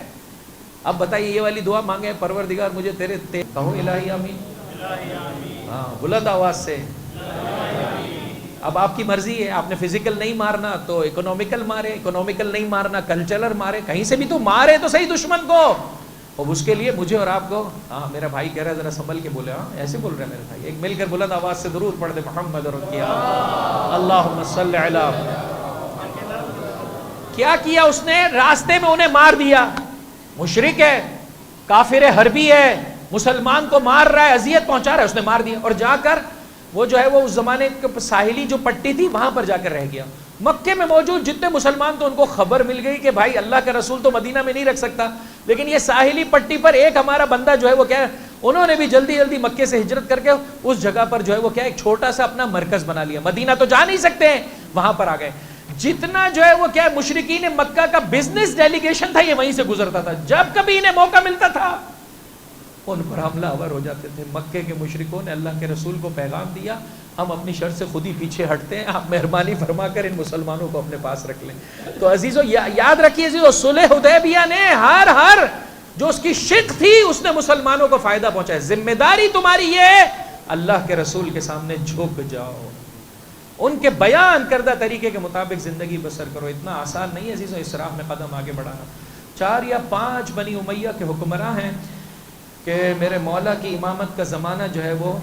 اب بتائیے یہ والی دعا مانگے، پروردگار مجھے تیرے کہو الہی آمین، ہاں بلند آواز سے۔ اب آپ کی مرضی ہے، آپ نے فزیکل نہیں مارنا تو اکنومیکل مارے، اکنومیکل نہیں مارنا کلچرل مارے، کہیں سے بھی تو مارے تو صحیح دشمن کو۔ اور اس کے لیے مجھے اور آپ کو، ہاں میرا بھائی کہہ رہا ہے ذرا سنبھل کے بولے، ہاں ایسے بول رہے ہیں میرے بھائی، ایک مل کر بلند آواز سے درود پڑھ دے محمد رسول اللہم صلی علی۔ کیا کیا اس نے؟ راستے میں انہیں مار دیا، مشرک ہے، کافر حربی ہے، مسلمان کو مار رہا ہے، اذیت پہنچا رہا ہے، اس نے مار دیا، اور جا کر وہ جو ہے وہ اس زمانے کے ساحلی جو پٹی تھی وہاں پر جا کر رہ گیا۔ مکے میں موجود جتنے مسلمان تو ان کو خبر مل گئی کہ بھائی اللہ کا رسول تو مدینہ میں نہیں رکھ سکتا، لیکن یہ ساحلی پٹی پر ایک ہمارا بندہ جو ہے وہ کیا ہے، انہوں نے بھی جلدی جلدی مکے سے ہجرت کر کے اس جگہ پر جو ہے وہ کیا ایک چھوٹا سا اپنا مرکز بنا لیا، مدینہ تو جا نہیں سکتے ہیں، وہاں پر آ گئے۔ جتنا جو ہے وہ کیا ہے مشرکین مکہ کا بزنس ڈیلیگیشن تھا یہ وہیں سے گزرتا تھا، جب کبھی انہیں موقع ملتا تھا ان پر حملہ آور ہو جاتے تھے۔ مکے کے مشرکوں نے اللہ کے رسول کو پیغام دیا، ہم اپنی شر سے خود ہی پیچھے ہٹتے ہیں، آپ مہربانی فرما کر ان مسلمانوں کو اپنے پاس رکھ لیں۔ تو عزیزو یاد رکھیے عزیزو، صلح حدیبیہ نے ہر جو اس کی شق تھی اس نے مسلمانوں کو فائدہ پہنچایا۔ ذمہ داری تمہاری یہ ہے اللہ کے رسول کے سامنے جھک جاؤ، ان کے بیان کردہ طریقے کے مطابق زندگی بسر کرو۔ اتنا آسان نہیں ہے عزیزو اس راہ میں قدم آگے بڑھانا۔ 4 یا 5 بنی امیہ کے حکمراں ہیں کہ میرے مولا کی امامت کا زمانہ جو ہے وہ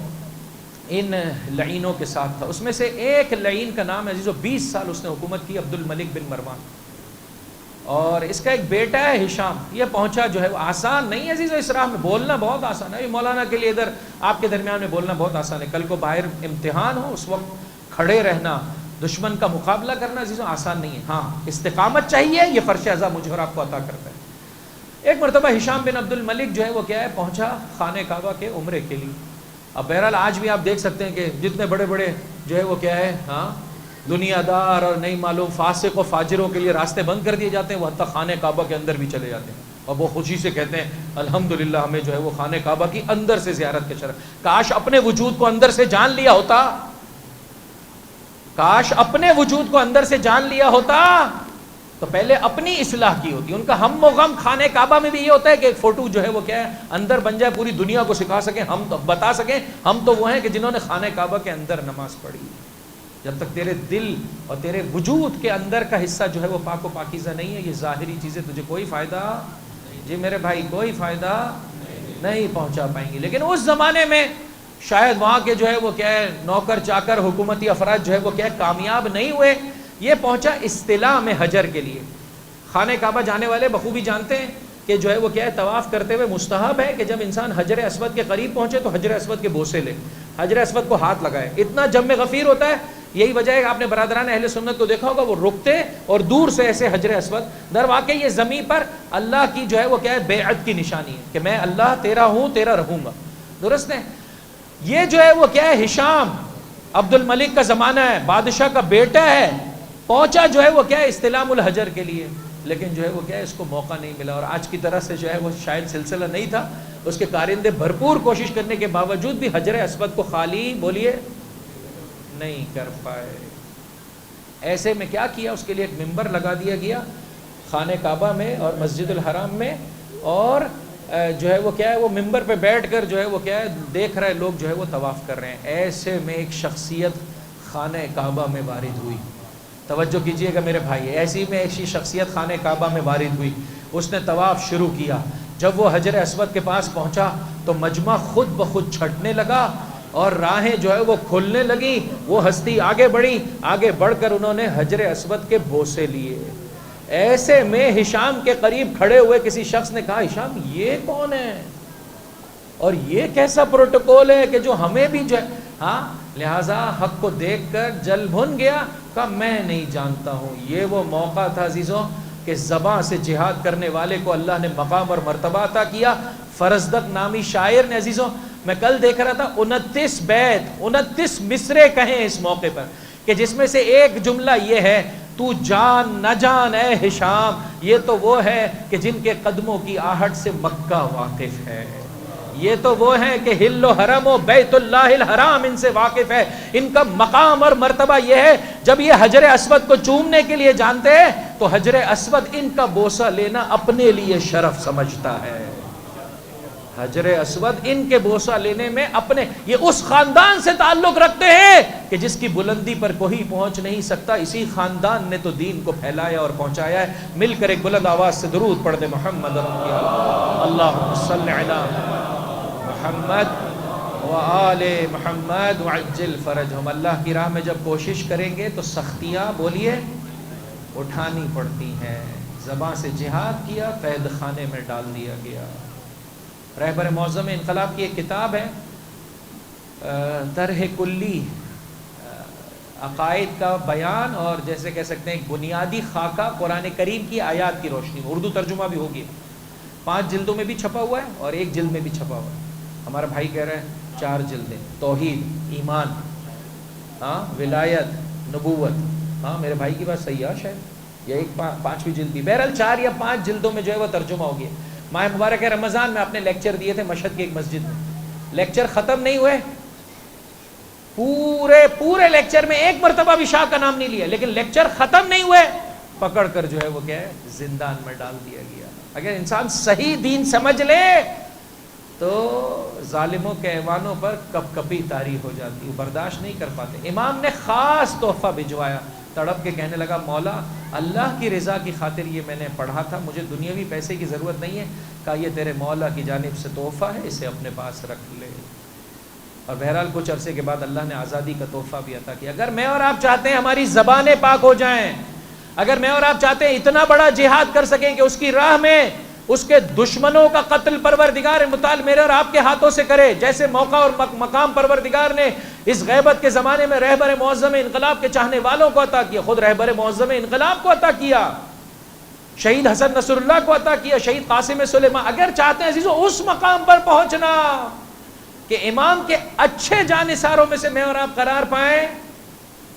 ان لعینوں کے ساتھ تھا۔ اس میں سے ایک لعین کا نام ہے عزیزو، 20 سال اس نے حکومت کی، عبد الملک بن مروان، اور اس کا ایک بیٹا ہے ہشام۔ یہ پہنچا جو ہے وہ آسان نہیں ہے عزیزو اس راہ میں، بولنا بہت آسان ہے، مولانا کے لیے ادھر آپ کے درمیان میں بولنا بہت آسان ہے، کل کو باہر امتحان ہو اس وقت کھڑے رہنا، دشمن کا مقابلہ کرنا عزیزوں آسان نہیں ہے. ہاں استقامت چاہیے، یہ فرش اعضا مجھے اور آپ کو عطا کرتا ہے. ایک مرتبہ ہشام بن عبد الملک جو ہے وہ کیا ہے پہنچا خانہ کعبہ کے عمرے کے لیے. اب بہرحال آج بھی آپ دیکھ سکتے ہیں کہ جتنے بڑے بڑے جو ہے وہ کیا ہے ہاں دنیا دار اور نہیں معلوم فاسق و فاجروں کے لیے راستے بند کر دیے جاتے ہیں، وہ حتیٰ خانہ کعبہ کے اندر بھی چلے جاتے ہیں اور وہ خوشی سے کہتے ہیں الحمدللہ ہمیں جو ہے وہ خانہ کعبہ کی اندر سے زیارت کے شرف. کاش اپنے وجود کو اندر سے جان لیا ہوتا، کاش اپنے وجود کو اندر سے جان لیا ہوتا تو پہلے اپنی اصلاح کی ہوتی. ان کا ہم و غم خانہ کعبہ میں بھی یہ ہوتا ہے کہ ایک فوٹو جو ہے وہ کیا ہے اندر بن جائے، پوری دنیا کو سکھا سکیں، ہم تو بتا سکیں ہم تو وہ ہیں کہ جنہوں نے خانہ کعبہ کے اندر نماز پڑھی. جب تک تیرے دل اور تیرے وجود کے اندر کا حصہ جو ہے وہ پاک و پاکیزہ نہیں ہے، یہ ظاہری چیزیں تجھے کوئی فائدہ جی میرے بھائی کوئی فائدہ نہیں پہنچا پائیں گی. لیکن اس زمانے میں شاید وہاں کے جو ہے وہ کیا ہے نوکر چاکر حکومتی افراد جو ہے وہ کیا ہے کامیاب نہیں ہوئے. یہ پہنچا استلام حجر کے لیے. خانہ کعبہ جانے والے بخوبی جانتے ہیں کہ جو ہے وہ کیا ہے طواف کرتے ہوئے مستحب ہے کہ جب انسان حجر اسود کے قریب پہنچے تو حجر اسود کے بوسے لے، حجر اسود کو ہاتھ لگائے. اتنا جم غفیر ہوتا ہے، یہی وجہ ہے کہ آپ نے برادران اہل سنت کو دیکھا ہوگا وہ رکتے اور دور سے ایسے حجر اسود، در واقع یہ زمین پر اللہ کی جو ہے وہ کیا ہے بیعت کی نشانی ہے کہ میں اللہ تیرا ہوں تیرا رہوں گا. درست ہے. یہ جو ہے وہ کیا ہے ہشام عبد الملک کا زمانہ ہے، بادشاہ کا بیٹا ہے، پہنچا جو ہے وہ کیا ہے استلام الحجر کے لیے. لیکن جو ہے وہ کیا ہے اس کو موقع نہیں ملا، اور آج کی طرح سے جو ہے وہ شاید سلسلہ نہیں تھا. اس کے کارندے بھرپور کوشش کرنے کے باوجود بھی حجر اسود کو خالی بولیے نہیں کر پائے. ایسے میں کیا کیا، اس کے لیے ایک ممبر لگا دیا گیا خانہ کعبہ میں اور مسجد الحرام میں، اور جو ہے وہ کیا ہے وہ ممبر پہ بیٹھ کر جو ہے وہ کیا ہے دیکھ رہے لوگ جو ہے وہ طواف کر رہے ہیں. ایسے میں ایک شخصیت خانہ کعبہ میں وارد ہوئی. توجہ کیجئے گا میرے بھائی، ایسی میں ایک شخصیت خانہ کعبہ میں وارد ہوئی. اس نے طواف شروع کیا. جب وہ حجر اسود کے پاس پہنچا تو مجمع خود بخود چھٹنے لگا اور راہیں جو ہے وہ کھلنے لگی. وہ ہستی آگے بڑھی، آگے بڑھ کر انہوں نے حجر اسود کے بوسے لیے. ایسے میں ہشام کے قریب کھڑے ہوئے کسی شخص نے کہا ہشام یہ کون ہے اور یہ کیسا پروٹوکول ہے کہ جو ہمیں بھی جو ہے ہاں. لہٰذا حق کو دیکھ کر جل بھن گیا، کہا میں نہیں جانتا ہوں. یہ وہ موقع تھا عزیزوں کہ زباں سے جہاد کرنے والے کو اللہ نے مقام اور مرتبہ عطا کیا. فرزدق نامی شاعر نے عزیزوں، میں کل دیکھ رہا تھا 29 بیت 29 مصرے کہیں اس موقع پر کہ جس میں سے ایک جملہ یہ ہے تو جان نہ جان اے ہشام، یہ تو وہ ہے کہ جن کے قدموں کی آہٹ سے مکہ واقف ہے. یہ تو وہ ہیں کہ ہل و حرم و بیت اللہ الحرام ان سے واقف ہے. ان کا مقام اور مرتبہ یہ ہے جب یہ حجر اسود کو چومنے کے لیے جانتے ہیں تو حجر اسود ان کا بوسہ لینا اپنے لیے شرف سمجھتا ہے. حجر اسود ان کے بوسہ لینے میں اپنے یہ اس خاندان سے تعلق رکھتے ہیں کہ جس کی بلندی پر کوئی پہنچ نہیں سکتا. اسی خاندان نے تو دین کو پھیلایا اور پہنچایا ہے. مل کر ایک بلند آواز سے درود پڑھ دے محمد اللہم صلی علی محمد وآل محمد وعجل فرجہم. اللہ کی راہ میں جب کوشش کریں گے تو سختیاں بولیے اٹھانی پڑتی ہیں. زباں سے جہاد کیا، قید خانے میں ڈال دیا گیا. رہبر معظم انقلاب کی ایک کتاب ہے طرح کلی، عقائد کا بیان اور جیسے کہہ سکتے ہیں ایک بنیادی خاکہ قرآن کریم کی آیات کی روشنی میں. اردو ترجمہ بھی ہو گیا، 5 جلدوں میں بھی چھپا ہوا ہے اور 1 جلد میں بھی چھپا ہوا ہے. ہمارا بھائی کہہ رہے ہیں 4 جلدیں. توحید، ایمان، ہاں ولایت، نبوت. ہاں میرے بھائی کی بات صحیح ہے شاید، یہ ایک 5ویں جلد بھی. بہرحال 4 یا 5 جلدوں میں جو ہے وہ ترجمہ ہو گیا. ماہ مبارک رمضان میں آپ نے لیکچر دیے تھے مشہد کی ایک مسجد میں. لیکچر ختم نہیں ہوئے، پورے لیکچر میں ایک مرتبہ بھی شاہ کا نام نہیں لیا، لیکن لیکچر ختم نہیں ہوئے پکڑ کر جو ہے وہ کیا ہے زندان میں ڈال دیا گیا. اگر انسان صحیح دین سمجھ لے تو ظالموں کے ایوانوں پر کپ کپی طاری ہو جاتی ہے، برداشت نہیں کر پاتے. امام نے خاص تحفہ بھجوایا، تڑپ کے کہنے لگا مولا اللہ کی رضا کی خاطر یہ میں نے پڑھا تھا، مجھے دنیاوی پیسے کی ضرورت نہیں ہے. کہا یہ تیرے مولا کی جانب سے تحفہ ہے، اسے اپنے پاس رکھ لے. اور بہرحال کچھ عرصے کے بعد اللہ نے آزادی کا تحفہ بھی عطا کیا. اگر میں اور آپ چاہتے ہیں ہماری زبانیں پاک ہو جائیں، اگر میں اور آپ چاہتے ہیں اتنا بڑا جہاد کر سکیں کہ اس کی راہ میں اس کے دشمنوں کا قتل پروردگار متعال میرے اور آپ کے ہاتھوں سے کرے، جیسے موقع اور مقام پروردگار نے اس غیبت کے زمانے میں رہبر معظم انقلاب کے چاہنے والوں کو عطا کیا، خود رہبر معظم انقلاب کو عطا کیا، شہید حسن نصر اللہ کو عطا کیا، شہید قاسم سلیمان۔ اگر چاہتے ہیں عزیزو اس مقام پر پہنچنا کہ امام کے اچھے جانثاروں میں سے میں اور آپ قرار پائیں،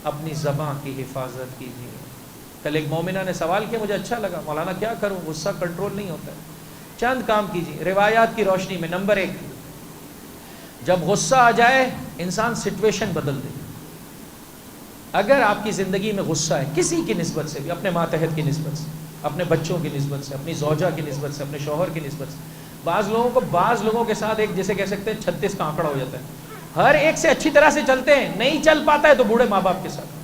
اپنی زبان کی حفاظت کیجیے۔ کل ایک مومنہ نے سوال کیا، مجھے اچھا لگا، مولانا کیا کروں، غصہ کنٹرول نہیں ہوتا ہے۔ چند کام کیجیے روایات کی روشنی میں۔ نمبر 1، جب غصہ آ جائے انسان سچویشن بدل دے۔ اگر آپ کی زندگی میں غصہ ہے کسی کی نسبت سے بھی، اپنے ماتحت کی نسبت سے، اپنے بچوں کی نسبت سے، اپنی زوجہ کی نسبت سے، اپنے شوہر کی نسبت سے، بعض لوگوں کے ساتھ ایک جیسے کہہ سکتے ہیں 36 کا آنکڑا ہو جاتا ہے، ہر ایک سے اچھی طرح سے چلتے ہیں، نہیں چل پاتا ہے تو بوڑھے ماں باپ کے ساتھ۔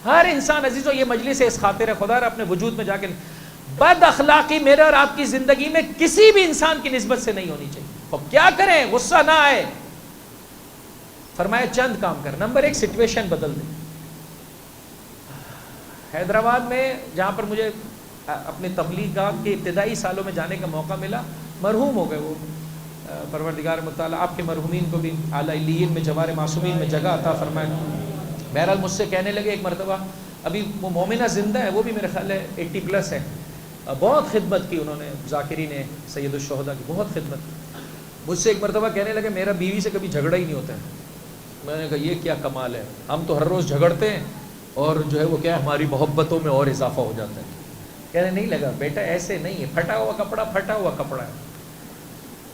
ہر انسان عزیزو، یہ مجلس ہے اس خاطر خدا اپنے وجود میں جا کے، بد اخلاقی میرے اور آپ کی زندگی میں کسی بھی انسان کی نسبت سے نہیں ہونی چاہیے۔ اب کیا کریں غصہ نہ آئے؟ فرمایا چند کام کر۔ نمبر 1، سچویشن بدل دیں۔ حیدرآباد میں جہاں پر مجھے اپنی تبلیغات کے ابتدائی سالوں میں جانے کا موقع ملا، مرحوم ہو گئے وہ، پروردگار متعال آپ کے مرحومین کو بھی اعلیٰ علیین میں جوار معصومین میں جگہ عطا فرمائے۔ بہرحال مجھ سے کہنے لگے ایک مرتبہ، ابھی وہ مومنہ زندہ ہے، وہ بھی میرے خیال ہے 80+ ہے، بہت خدمت کی انہوں نے، ذاکرین سید الشہداء کی بہت خدمت کی۔ مجھ سے ایک مرتبہ کہنے لگے میرا بیوی سے کبھی جھگڑا ہی نہیں ہوتا ہے۔ میں نے کہا یہ کیا کمال ہے، ہم تو ہر روز جھگڑتے ہیں اور جو ہے وہ کیا ہماری محبتوں میں اور اضافہ ہو جاتا ہے۔ کہنے نہیں لگا بیٹا ایسے نہیں ہے، پھٹا ہوا کپڑا ہے،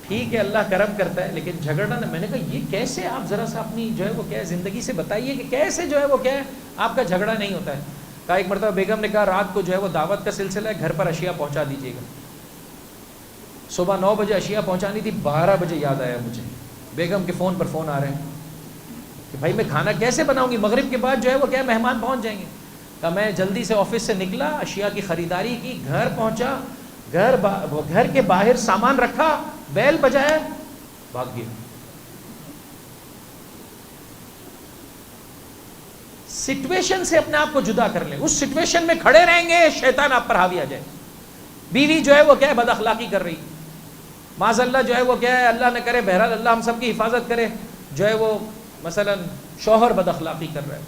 ٹھیک ہے اللہ کرم کرتا ہے لیکن جھگڑنا نہ۔ میں نے کہا یہ کیسے، آپ ذرا سا اپنی جو ہے وہ کیا ہے زندگی سے بتائیے کہ کیسے جو ہے وہ کیا ہے آپ کا جھگڑا نہیں ہوتا ہے۔ کہا ایک مرتبہ بیگم نے کہا رات کو جو ہے وہ دعوت کا سلسلہ ہے، گھر پر اشیاء پہنچا دیجیے گا۔ صبح 9 بجے اشیاء پہنچانی تھی، 12 بجے یاد آیا مجھے، بیگم کے فون پر فون آ رہے ہیں کہ بھائی میں کھانا کیسے بناؤں گی، مغرب کے بعد جو ہے وہ کیا مہمان پہنچ جائیں گے۔ کہا میں جلدی سے آفس سے نکلا، اشیاء کی خریداری کی، گھر پہنچا، گھر کے باہر سامان رکھا، بیل بجایا، بھاگ گیا۔ سچویشن سے اپنے آپ کو جدا کر لیں، اس سچویشن میں کھڑے رہیں گے شیطان آپ پر حاوی آ جائے۔ بیوی جو ہے وہ کیا ہے بد اخلاقی کر رہی، معاذ اللہ جو ہے وہ کیا ہے اللہ نہ کرے، بہرحال اللہ ہم سب کی حفاظت کرے، جو ہے وہ مثلا شوہر بد اخلاقی کر رہا ہے،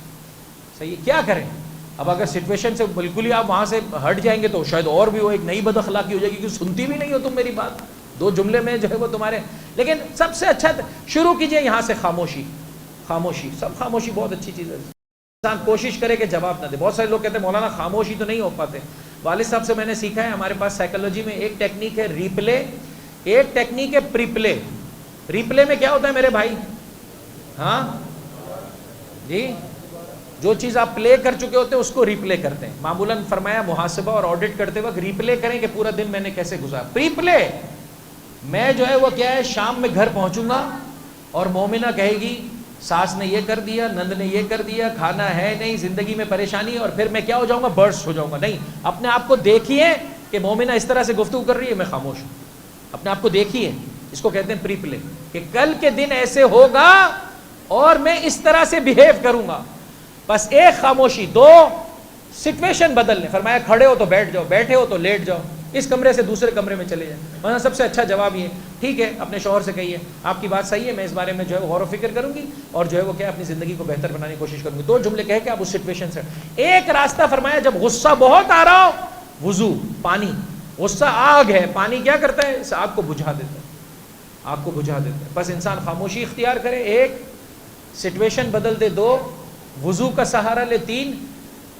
صحیح کیا کریں؟ اب اگر سچویشن سے بالکل ہی آپ وہاں سے ہٹ جائیں گے تو شاید اور بھی وہ ایک نئی بد اخلاقی ہو جائے گی کہ سنتی بھی نہیں ہو تم میری بات، 2 جملے میں جو ہے وہ تمہارے۔ لیکن سب سے اچھا شروع کیجئے یہاں سے، خاموشی، سب خاموشی بہت اچھی چیز ہے، انسان کوشش کرے کہ جواب نہ دے۔ بہت سارے لوگ کہتے ہیں مولانا خاموشی تو نہیں ہو پاتے۔ والد صاحب سے میں نے سیکھا ہے، ہمارے پاس سائیکالوجی میں ایک ٹیکنیک ہے ریپلے، ایک ٹیکنیک ہے پریپلے۔ ریپلے میں کیا ہوتا ہے میرے بھائی؟ ہاں جی، جو چیز آپ پلے کر چکے ہوتے ہیں اس کو ریپلے کرتے ہیں۔ معمولاً فرمایا محاسبہ اور آڈٹ کرتے وقت ریپلے کریں کہ پورا دن میں نے کیسے گزارا۔ پریپلے میں جو ہے وہ کیا ہے شام میں گھر پہنچوں گا اور مومنہ کہے گی ساس نے یہ کر دیا، نند نے یہ کر دیا، کھانا ہے نہیں، زندگی میں پریشانی ہے، اور پھر میں کیا ہو جاؤں گا، برسٹ ہو جاؤں گا۔ نہیں، اپنے آپ کو دیکھیے کہ مومنہ اس طرح سے گفتگو کر رہی ہے، میں خاموش ہوں۔ اپنے آپ کو دیکھیے، اس کو کہتے ہیں پری پلے، کہ کل کے دن ایسے ہوگا اور میں اس طرح سے بیہیو کروں گا۔ بس 1 خاموشی، 2 سچویشن بدل لیں۔ فرمایا کھڑے ہو تو بیٹھ جاؤ، بیٹھے ہو تو لیٹ جاؤ، اس کمرے سے دوسرے کمرے میں چلے جائیں۔ وہاں سب سے اچھا جواب یہ، ٹھیک ہے اپنے شوہر سے کہیے آپ کی بات صحیح ہے، میں اس بارے میں جو ہے غور و فکر کروں گی اور جو ہے وہ کیا اپنی زندگی کو بہتر بنانے کی کوشش کروں گی۔ 2 جملے کہہ کے آپ اس سچویشن سے۔ ایک راستہ فرمایا جب غصہ بہت آ رہا ہو، وضو، پانی، غصہ آگ ہے، پانی کیا کرتا ہے، اس آگ کو بجھا دیتا ہے، آگ کو بجھا دیتا ہے۔ بس انسان خاموشی اختیار کرے، 1 سچویشن بدل دے، 2 وضو کا سہارا لے، 3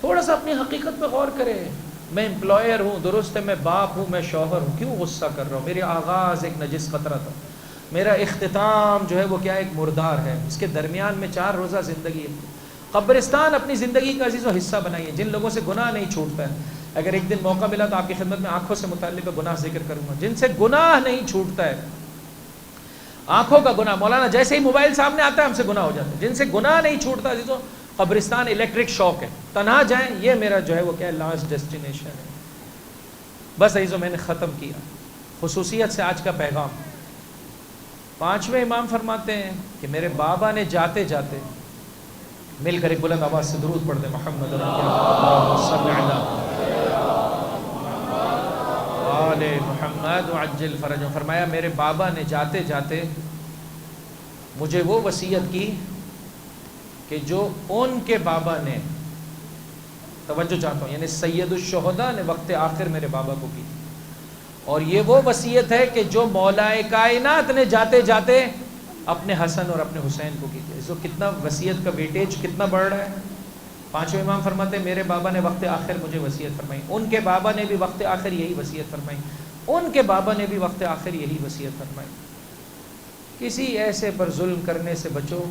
تھوڑا سا اپنی حقیقت پہ غور کرے۔ میں امپلائر ہوں، درست ہے، میں باپ ہوں، میں شوہر ہوں، کیوں غصہ کر رہا ہوں؟ میرے آغاز ایک نجس قطرہ تھا، میرا اختتام جو ہے وہ کیا ایک مردار ہے، اس کے درمیان میں 4 روزہ زندگی ہے۔ قبرستان اپنی زندگی کا عزیز و حصہ بنائیے۔ جن لوگوں سے گناہ نہیں چھوٹتا ہے، اگر ایک دن موقع ملا تو آپ کی خدمت میں آنکھوں سے متعلق گناہ ذکر کروں گا۔ جن سے گناہ نہیں چھوٹتا ہے، آنکھوں کا گناہ، مولانا جیسے ہی موبائل سامنے آتا ہے ہم سے گناہ ہو جاتا ہے۔ جن سے گناہ نہیں چھوٹتا عزیزو، قبرستان الیکٹرک شاک ہے، تنہا جائیں، یہ میرا جو ہے وہ کیا لاسٹ ڈیسٹینیشن ہے۔ بس عزیزو میں نے ختم کیا۔ خصوصیت سے آج کا پیغام، 5ویں امام فرماتے ہیں کہ میرے بابا نے جاتے جاتے، مل کر ایک بلند آواز سے درود پڑھ دیں، محمد اللہم صلی علی آل محمد۔ لا تعجل فرجهم، فرمایا میرے بابا نے جاتے جاتے مجھے وہ وصیت کی کہ جو ان کے بابا نے، توجہ چاہتا ہوں، یعنی سید الشہداء نے وقت آخر میرے بابا کو کی، اور یہ وہ وصیت ہے کہ جو مولا کائنات نے جاتے جاتے اپنے حسن اور اپنے حسین کو کی تھی۔ اس کو کتنا وصیت کا ویٹیج کتنا بڑھ رہا ہے۔ پانچویں امام فرماتے ہیں میرے بابا نے وقت آخر مجھے وصیت فرمائی، ان کے بابا نے بھی وقت آخر یہی وصیت فرمائی، ان کے بابا نے بھی وقت آخر یہی وصیت فرمائی۔ کسی ایسے پر ظلم کرنے سے بچو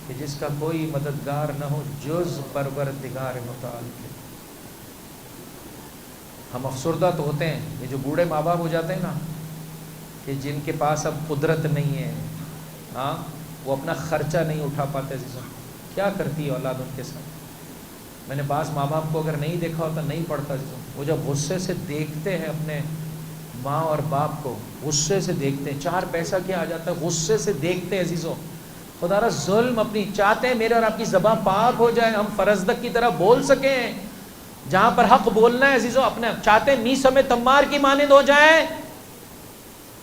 کہ جس کا کوئی مددگار نہ ہو جز پروردگار متعال کے۔ ہم افسردہ تو ہوتے ہیں، یہ جو بوڑھے ماں باپ ہو جاتے ہیں نا، کہ جن کے پاس اب قدرت نہیں ہے، ہاں وہ اپنا خرچہ نہیں اٹھا پاتے، کیا کرتی ہے اولاد ان کے ساتھ۔ میں نے بعض ماں باپ کو اگر نہیں دیکھا ہوتا نہیں پڑھتا، وہ جب غصے سے دیکھتے ہیں اپنے ماں اور باپ کو، غصے سے دیکھتے ہیں، چار پیسہ کیا آ جاتا ہے، غصے سے دیکھتے ہیں عزیزوں۔ خدا را ظلم اپنی چاہتے ہیں میرے اور آپ کی زبان پاک ہو جائے، ہم فرزدق کی طرح بول سکیں، جہاں پر حق بولنا ہے عزیزوں، اپنے چاہتے ہیں میسم تمار کی مانند ہو جائیں۔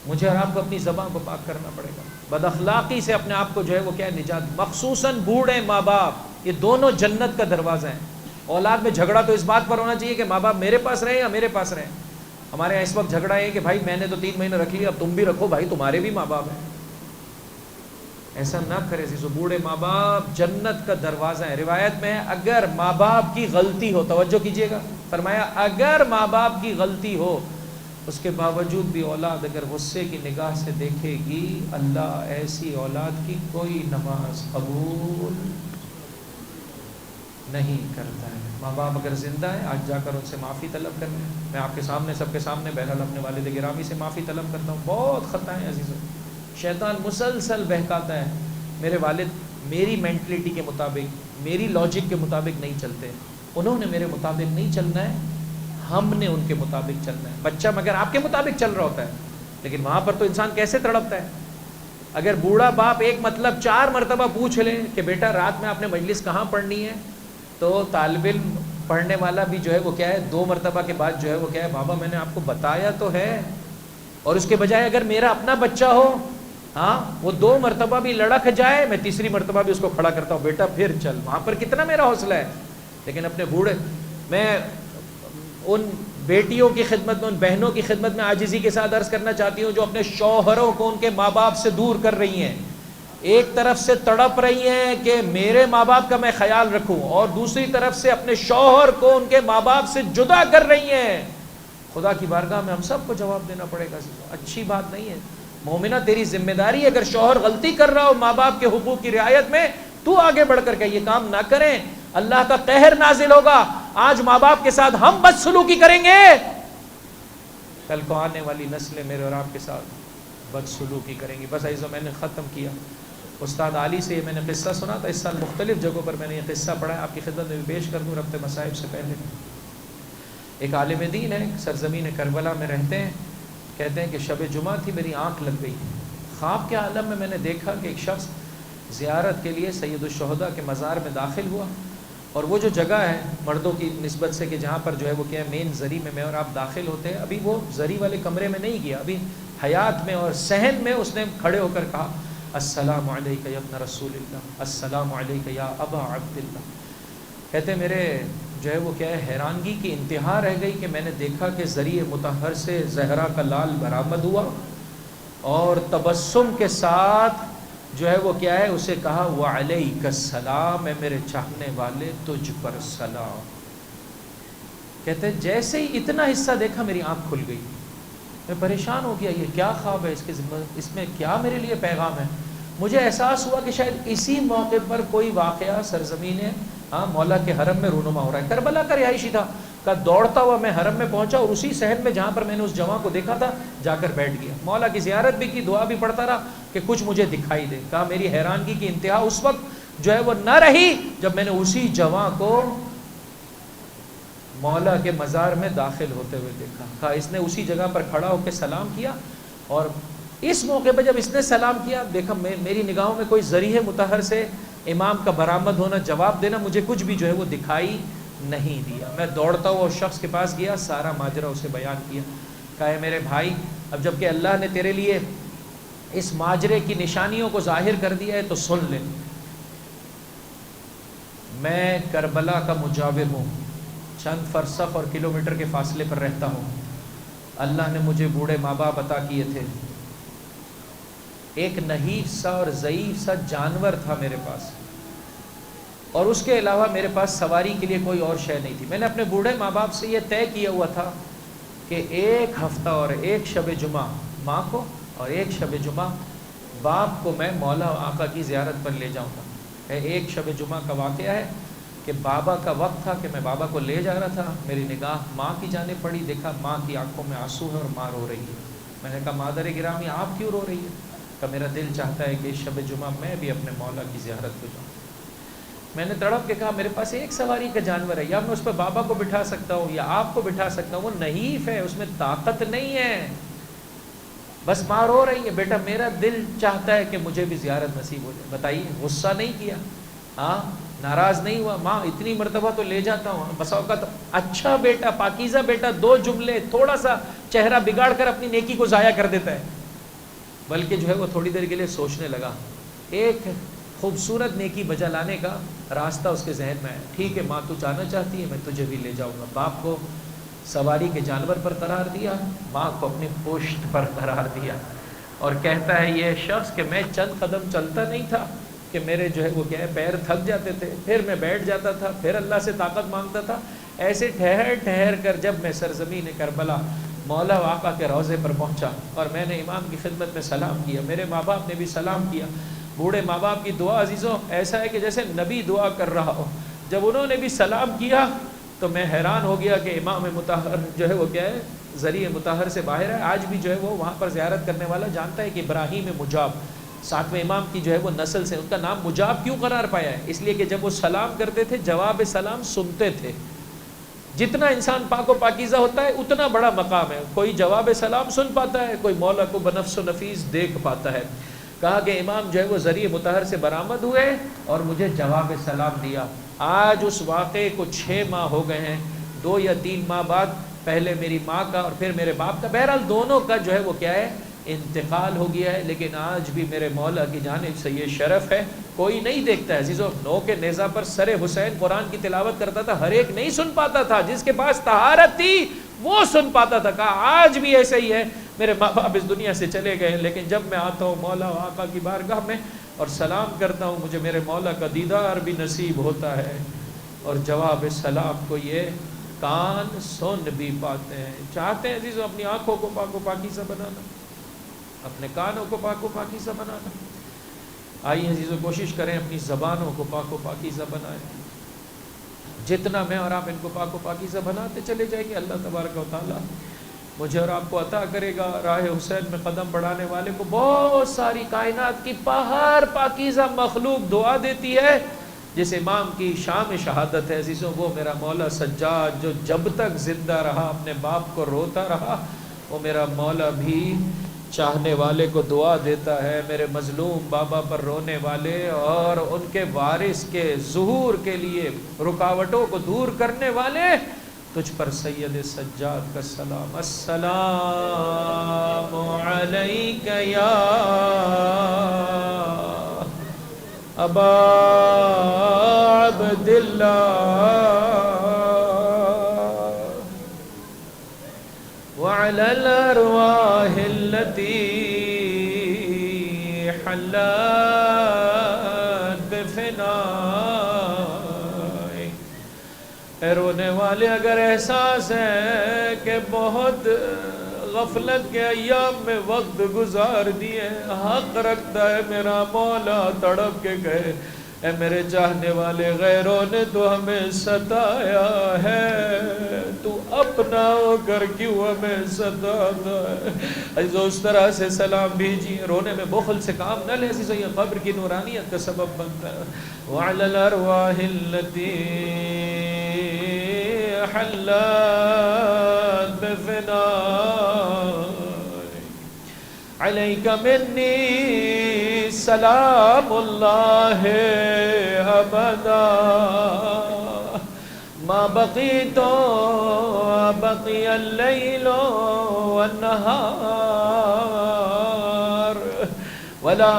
مجھے اور آپ کو اپنی زبان کو پاک کرنا پڑے گا، بد اخلاقی سے اپنے آپ کو جو ہے وہ کیا ہے نجات، مخصوصاً بوڑھے ماں باپ، یہ دونوں جنت کا دروازہ ہیں۔ اولاد میں جھگڑا تو اس بات پر ہونا چاہیے کہ ماں باپ میرے پاس رہے یا میرے پاس رہے۔ ہمارے اس وقت جھگڑا ہے کہ بھائی میں نے تو 3 مہینے رکھ لیا، اب تم بھی رکھو، بھائی تمہارے بھی ماں باپ ہیں۔ ایسا نہ کرے عزیزو، بوڑھے ماں باپ جنت کا دروازہ ہے۔ روایت میں ہے اگر ماں باپ کی غلطی ہو، توجہ کیجئے گا، فرمایا اگر ماں باپ کی غلطی ہو، اس کے باوجود بھی اولاد اگر غصے کی نگاہ سے دیکھے گی، اللہ ایسی اولاد کی کوئی نماز قبول نہیں کرتا ہے۔ ماں باپ اگر زندہ ہے آج جا کر ان سے معافی طلب کریں۔ میں آپ کے سامنے سب کے سامنے بہرحال اپنے والد گرامی سے معافی طلب کرتا ہوں، بہت خطائیں عزیزوں، شیطان مسلسل بہکاتا ہے۔ میرے والد میری مینٹلٹی کے مطابق، میری لاجک کے مطابق نہیں چلتے، انہوں نے میرے مطابق نہیں چلنا ہے، ہم نے ان کے مطابق چلنا ہے۔ بچہ مگر آپ کے مطابق چل رہا ہوتا ہے، لیکن وہاں پر تو انسان کیسے تڑپتا ہے۔ اگر بوڑھا باپ ایک مطلب 4 مرتبہ پوچھ لے کہ بیٹا رات میں آپ نے مجلس کہاں پڑھنی ہے، تو طالب علم پڑھنے والا بھی جو ہے وہ کیا ہے 2 مرتبہ کے بعد جو ہے وہ کیا ہے، بابا میں نے آپ کو بتایا تو ہے۔ اور اس کے بجائے اگر میرا اپنا بچہ ہو، ہاں وہ 2 مرتبہ بھی لڑک جائے، میں تیسری مرتبہ بھی اس کو کھڑا کرتا ہوں، بیٹا پھر چل، وہاں پر کتنا میرا حوصلہ ہے۔ لیکن اپنے بوڑھے، میں ان بیٹیوں کی خدمت میں، ان بہنوں کی خدمت میں عاجزی کے ساتھ عرض کرنا چاہتی ہوں جو اپنے شوہروں کو ان کے ماں باپ سے دور کر رہی ہیں، ایک طرف سے تڑپ رہی ہیں کہ میرے ماں باپ کا میں خیال رکھوں، اور دوسری طرف سے اپنے شوہر کو ان کے ماں باپ سے جدا کر رہی ہیں، خدا کی بارگاہ میں ہم سب کو جواب دینا پڑے گا۔ اچھی بات نہیں ہے۔ مومنہ تیری ذمہ داری ہے، اگر شوہر غلطی کر رہا ہو ماں باپ کے حقوق کی رعایت میں، تو آگے بڑھ کر کے یہ کام نہ کریں، اللہ کا قہر نازل ہوگا۔ آج ماں باپ کے ساتھ ہم بدسلوکی کریں گے، کل کو آنے والی نسلیں میرے اور آپ کے ساتھ بدسلوکی کریں گی۔ بس عزیزو، میں نے ختم کیا۔ استاد علی سے میں نے قصہ سنا تھا، اس سال مختلف جگہوں پر میں نے یہ قصہ پڑھا ہے، آپ کی خدمت میں پیش کر دوں ربط مصائب سے پہلے۔ ایک عالم دین ہے، سرزمین کربلا میں رہتے ہیں، کہتے ہیں کہ شب جمعہ تھی، میری آنکھ لگ گئی، خواب کے عالم میں نے دیکھا کہ ایک شخص زیارت کے لیے سید الشہداء کے مزار میں داخل ہوا، اور وہ جو جگہ ہے مردوں کی نسبت سے کہ جہاں پر جو ہے وہ کیا ہے مین زری میں اور آپ داخل ہوتے ہیں، ابھی وہ زری والے کمرے میں نہیں گیا، ابھی حیات میں اور صحن میں اس نے کھڑے ہو کر کہا السلام علیک یا ابن رسول اللہ، السلام علیک یا ابا عبداللہ۔ کہتے ہیں میرے جو ہے وہ کیا ہے حیرانگی کی انتہا رہ گئی کہ میں نے دیکھا کہ ذریعہ مطہر سے زہرا کا لال برآمد ہوا، اور تبسم کے ساتھ جو ہے وہ کیا ہے اسے کہا وعلیک السلام، اے میرے چاہنے والے تجھ پر سلام۔ کہتے ہیں جیسے ہی اتنا حصہ دیکھا میری آنکھ کھل گئی، میں پریشان ہو گیا، یہ کیا خواب ہے، اس میں کیا میرے لیے پیغام ہے۔ مجھے احساس ہوا کہ شاید اسی موقع پر کوئی واقعہ سرزمین مولا کے حرم میں رونما ہو رہا ہے۔ کربلا کا رہائشی تھا، کہ دوڑتا ہوا میں حرم میں پہنچا، اور اسی صحن میں جہاں پر میں نے اس جوان کو دیکھا تھا جا کر بیٹھ گیا، مولا کی زیارت بھی کی، دعا بھی پڑھتا رہا کہ کچھ مجھے دکھائی دے۔ کہا میری حیرانگی کی انتہا اس وقت جو ہے وہ نہ رہی جب میں نے اسی جوان کو مولا کے مزار میں داخل ہوتے ہوئے دیکھا۔ کہا اس نے اسی جگہ پر کھڑا ہو کے سلام کیا، اور اس موقع پہ جب اس نے سلام کیا، دیکھا میری نگاہوں میں کوئی ذریعہ مطہر سے امام کا برآمد ہونا، جواب دینا، مجھے کچھ بھی جو ہے وہ دکھائی نہیں دیا۔ میں دوڑتا ہوا اس شخص کے پاس گیا، سارا ماجرا اسے بیان کیا۔ کہا ہے میرے بھائی، اب جب کہ اللہ نے تیرے لیے اس ماجرے کی نشانیوں کو ظاہر کر دیا ہے تو سن لے، میں کربلا کا مجاور ہوں، چند فرسخ اور کلومیٹر کے فاصلے پر رہتا ہوں، اللہ نے مجھے بوڑھے ماں باپ عطا کیے تھے، ایک نحیف سا اور ضعیف سا جانور تھا میرے پاس، اور اس کے علاوہ میرے پاس سواری کے لیے کوئی اور شے نہیں تھی۔ میں نے اپنے بوڑھے ماں باپ سے یہ طے کیا ہوا تھا کہ ایک ہفتہ اور ایک شب جمعہ ماں کو اور ایک شب جمعہ باپ کو میں مولا آقا کی زیارت پر لے جاؤں گا۔ ایک شب جمعہ کا واقعہ ہے کہ بابا کا وقت تھا کہ میں بابا کو لے جا رہا تھا، میری نگاہ ماں کی جانب پڑی، دیکھا ماں کی آنکھوں میں آنسو ہے اور ماں رو رہی ہے۔ میں نے کہا مادر گرامی آپ کیوں رو رہی ہے؟ کہ میرا دل چاہتا ہے کہ اس شب جمعہ میں بھی اپنے مولا کی زیارت کو جاؤں۔ میں نے تڑپ کے کہا میرے پاس ایک سواری کا جانور ہے، یا میں اس پہ بابا کو بٹھا سکتا ہوں یا آپ کو بٹھا سکتا ہوں، وہ نحیف ہے، اس میں طاقت نہیں ہے، بس ماں رو رہی ہے، بیٹا میرا دل چاہتا ہے کہ مجھے بھی زیارت نصیب ہو جائے۔ بتائیے غصہ نہیں کیا، ہاں ناراض نہیں ہوا، ماں اتنی مرتبہ تو لے جاتا ہوں، بس اوقات اچھا بیٹا پاکیزہ بیٹا دو جملے تھوڑا سا چہرہ بگاڑ کر اپنی نیکی کو ضائع کر دیتا ہے۔ بلکہ جو ہے وہ تھوڑی دیر کے لیے سوچنے لگا، ایک خوبصورت نیکی بجا لانے کا راستہ اس کے ذہن میں ہے۔ ٹھیک ہے ماں تو جانا چاہتی ہے، میں تجھے بھی لے جاؤں گا۔ باپ کو سواری کے جانور پر قرار دیا، ماں کو اپنی پشت پر قرار دیا، اور کہتا ہے یہ شخص کہ میں چند قدم چلتا نہیں تھا کہ میرے جو ہے وہ کیا ہے پیر تھک جاتے تھے، پھر میں بیٹھ جاتا تھا، پھر اللہ سے طاقت مانگتا تھا، ایسے ٹھہر ٹھہر کر جب میں سرزمین کربلا مولا آقا کے روضے پر پہنچا اور میں نے امام کی خدمت میں سلام کیا، میرے ماں باپ نے بھی سلام کیا۔ بوڑھے ماں باپ کی دعا عزیزوں ایسا ہے کہ جیسے نبی دعا کر رہا ہو، جب انہوں نے بھی سلام کیا تو میں حیران ہو گیا کہ امام مطہر جو ہے وہ کیا ہے ذریعہ مطہر سے باہر ہے۔ آج بھی جو ہے وہ وہاں پر زیارت کرنے والا جانتا ہے کہ ابراہیم مجاب 7ویں امام کی جو ہے وہ نسل سے، ان کا نام مجاب کیوں قرار پایا ہے؟ اس لیے کہ جب وہ سلام کرتے تھے جواب سلام سنتے تھے۔ جتنا انسان پاک و پاکیزہ ہوتا ہے اتنا بڑا مقام ہے، کوئی جواب سلام سن پاتا ہے، کوئی مولا کو بنفس و نفیس دیکھ پاتا ہے۔ کہا کہ امام جو ہے وہ ذریعہ مطہر سے برآمد ہوئے اور مجھے جواب سلام دیا۔ آج اس واقعے کو 6 ماہ ہو گئے ہیں، 2 یا 3 ماہ بعد پہلے میری ماں کا اور پھر میرے باپ کا، بہرحال دونوں کا جو ہے وہ کیا ہے انتقال ہو گیا ہے، لیکن آج بھی میرے مولا کی جانب سے یہ شرف ہے، کوئی نہیں دیکھتا ہے۔ عزیزو نو کے نیزہ پر سر حسین قرآن کی تلاوت کرتا تھا، ہر ایک نہیں سن پاتا تھا، جس کے پاس طہارت تھی وہ سن پاتا تھا۔ کہا آج بھی ایسا ہی ہے، میرے ماں باپ اس دنیا سے چلے گئے لیکن جب میں آتا ہوں مولا آقا کی بارگاہ میں اور سلام کرتا ہوں مجھے میرے مولا کا دیدار بھی نصیب ہوتا ہے، اور جواب سلام کو یہ کان سن بھی پاتے ہیں۔ چاہتے ہیں عزیزو اپنی آنکھوں کو پاک و پاکیزہ بنانا، اپنے کانوں کو پاک و پاکیزہ بنانا، آئیے عزیزو کوشش کریں اپنی زبانوں کو پاک و پاکیزہ بنائیں۔ جتنا میں اور آپ ان کو پاک و پاکیزہ بناتے چلے جائیں گے اللہ تبارک و تعالیٰ مجھے اور آپ کو عطا کرے گا راہ حسین میں قدم بڑھانے والے کو بہت ساری کائنات کی ہر پاکیزہ مخلوق دعا دیتی ہے۔ جس امام کی شام شہادت ہے عزیزوں وہ میرا مولا سجاد جو جب تک زندہ رہا اپنے باپ کو روتا رہا، وہ میرا مولا بھی چاہنے والے کو دعا دیتا ہے، میرے مظلوم بابا پر رونے والے اور ان کے وارث کے ظہور کے لیے رکاوٹوں کو دور کرنے والے، تجھ پر سید سجاد کا سلام۔ السلام علیک یا ابا عبداللہ وعلی الارواح التي حلت بفنائک۔ اے رونے والے اگر احساس ہے کہ بہت غفلت کے ایام میں وقت گزار دیے، حق رکھتا ہے میرا مولا تڑپ کے گئے، اے میرے چاہنے والے غیروں نے تو ہمیں ستایا ہے، تو اپنا ہو کر کیوں ہمیں ستاتا ہے؟ عزیزو اس طرح سے سلام بھیجیے، رونے میں بخل سے کام نہ لے عزیزو، یہ قبر کی نورانیت کا سبب بنتا ہے۔ وعلی الارواح التي حلت بفنائک علیک منی سلام اللہ ابدا ما بقيت بقي الليل والنهار ولا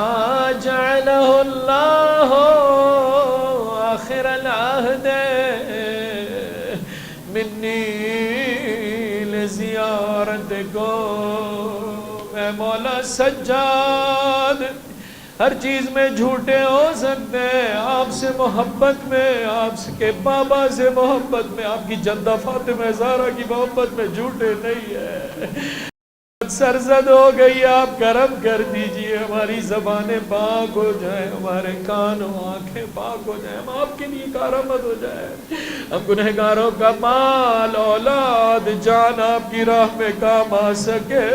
جعله الله آخر العهد مني لزيارتكم. اے مولا سجاد، ہر چیز میں جھوٹے ہو سکتے ہیں، آپ سے محبت میں، آپ کے بابا سے محبت میں، آپ کی جدہ فاطمہ زہرا کی محبت میں جھوٹے نہیں ہے. سرزد ہو گئی، آپ کرم کر دیجئے، ہماری زبانیں پاک ہو جائیں، ہمارے کان و آنکھیں پاک ہو جائیں، ہم آپ کے لیے کارآمد ہو جائیں. ہم گنہگاروں کا مال اولاد جان آپ کی راہ میں کام آ سکے.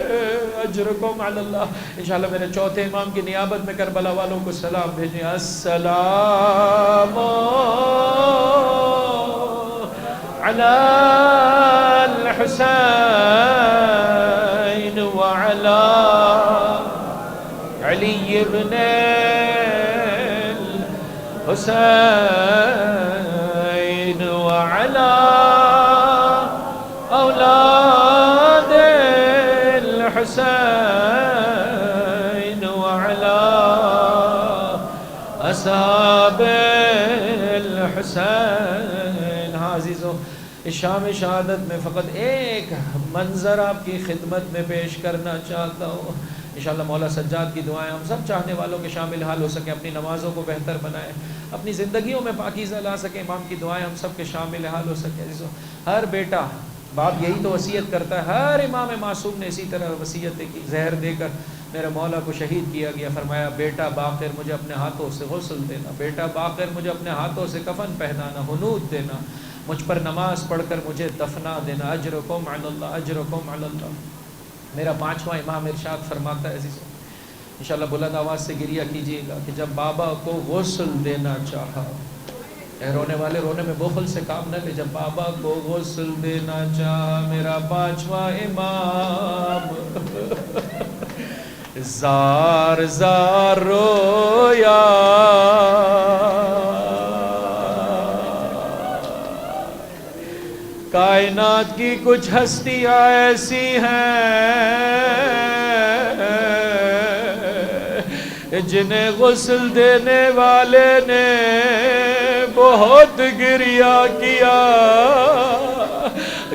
اجرکم علی اللہ. انشاءاللہ میرے چوتھے امام کی نیابت میں کربلا والوں کو سلام بھیجیں. السلام علی الحسین وعلى علی بن الحسین وعلى اولاد الحسین وعلى اصحاب الحسین. ہاں عزیزوں، اس شام شہادت میں فقط ایک منظر آپ کی خدمت میں پیش کرنا چاہتا ہوں. انشاءاللہ مولا سجاد کی دعائیں ہم سب چاہنے والوں کے شامل حال ہو سکیں، اپنی نمازوں کو بہتر بنائیں، اپنی زندگیوں میں پاکیزہ لا سکیں، امام کی دعائیں ہم سب کے شامل حال ہو سکیں. ہر بیٹا باپ یہی تو وصیت کرتا ہے، ہر امام معصوم نے اسی طرح وصیت کی. زہر دے کر میرے مولا کو شہید کیا گیا، فرمایا بیٹا باقر مجھے اپنے ہاتھوں سے غسل دینا، بیٹا باقر مجھے اپنے ہاتھوں سے کفن پہنانا، حنوط دینا، مجھ پر نماز پڑھ کر مجھے دفنا دینا. اجرکم علی اللہ، اجرکم علی اللہ. میرا پانچواں امام ارشاد فرماتا ہے عزیزوں، انشاءاللہ بلند آواز سے گریہ کیجیے گا کہ جب بابا کو غسل دینا چاہا، اے رونے والے رونے میں بخل سے کام نہ لے، جب بابا کو غسل دینا چاہا میرا پانچواں امام زار زار رویا، کائنات کی کچھ ہستیاں ایسی ہیں جنہیں غسل دینے والے نے بہت گریہ کیا.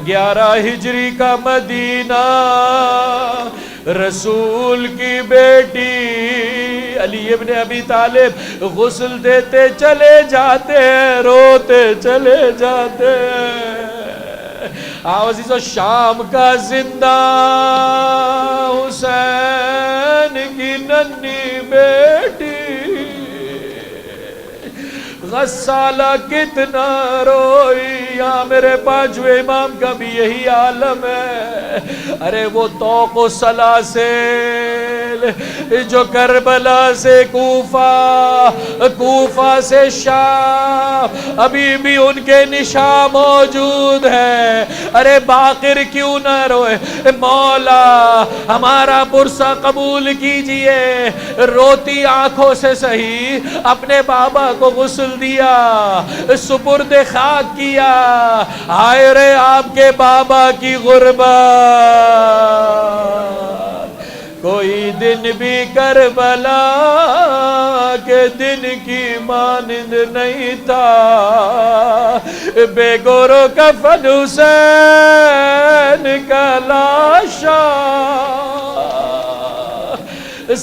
11 ہجری کا مدینہ، رسول کی بیٹی علی ابن ابی طالب غسل دیتے چلے جاتے ہیں، روتے چلے جاتے ہیں. آؤ عزیزو، شام کا زندہ حسین کی ننھی بیٹی غسالہ کتنا روئی. یا میرے پانچویں امام کا بھی یہی عالم ہے. ارے وہ توق و سلاسل جو کربلا سے کوفہ سے شام، ابھی بھی ان کے نشان موجود ہے. ارے باقر کیوں نہ روئے، مولا ہمارا پرسہ قبول کیجئے. روتی آنکھوں سے صحیح اپنے بابا کو غسل دیا، سپرد خاک کیا. ہائے رے آپ کے بابا کی غربت، کوئی دن بھی کربلا کے دن کی مانند نہیں تھا. بے گورو کفن حسین کا لاشا،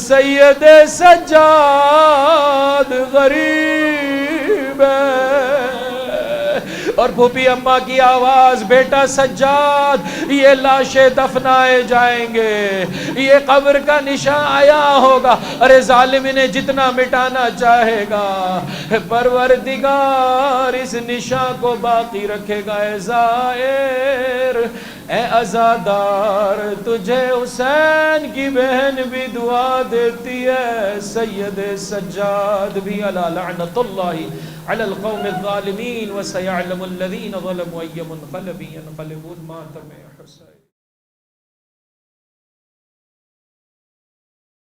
سید سجاد غریب ہے. اور پھوپھی اماں کی آواز، بیٹا سجاد یہ لاشیں دفنائے جائیں گے، یہ قبر کا نشان آیا ہوگا. ارے ظالم انہیں جتنا مٹانا چاہے گا، پروردگار اس نشان کو باقی رکھے گا. اے زائر، اے عزادار، تجھے حسین کی بہن بھی دعا دیتی ہے. سید سجاد بھی علی لعنت اللہ علی القوم الظالمین، وسیعلم الذین ظلموا ای منقلب ینقلبون. ماتم حسین.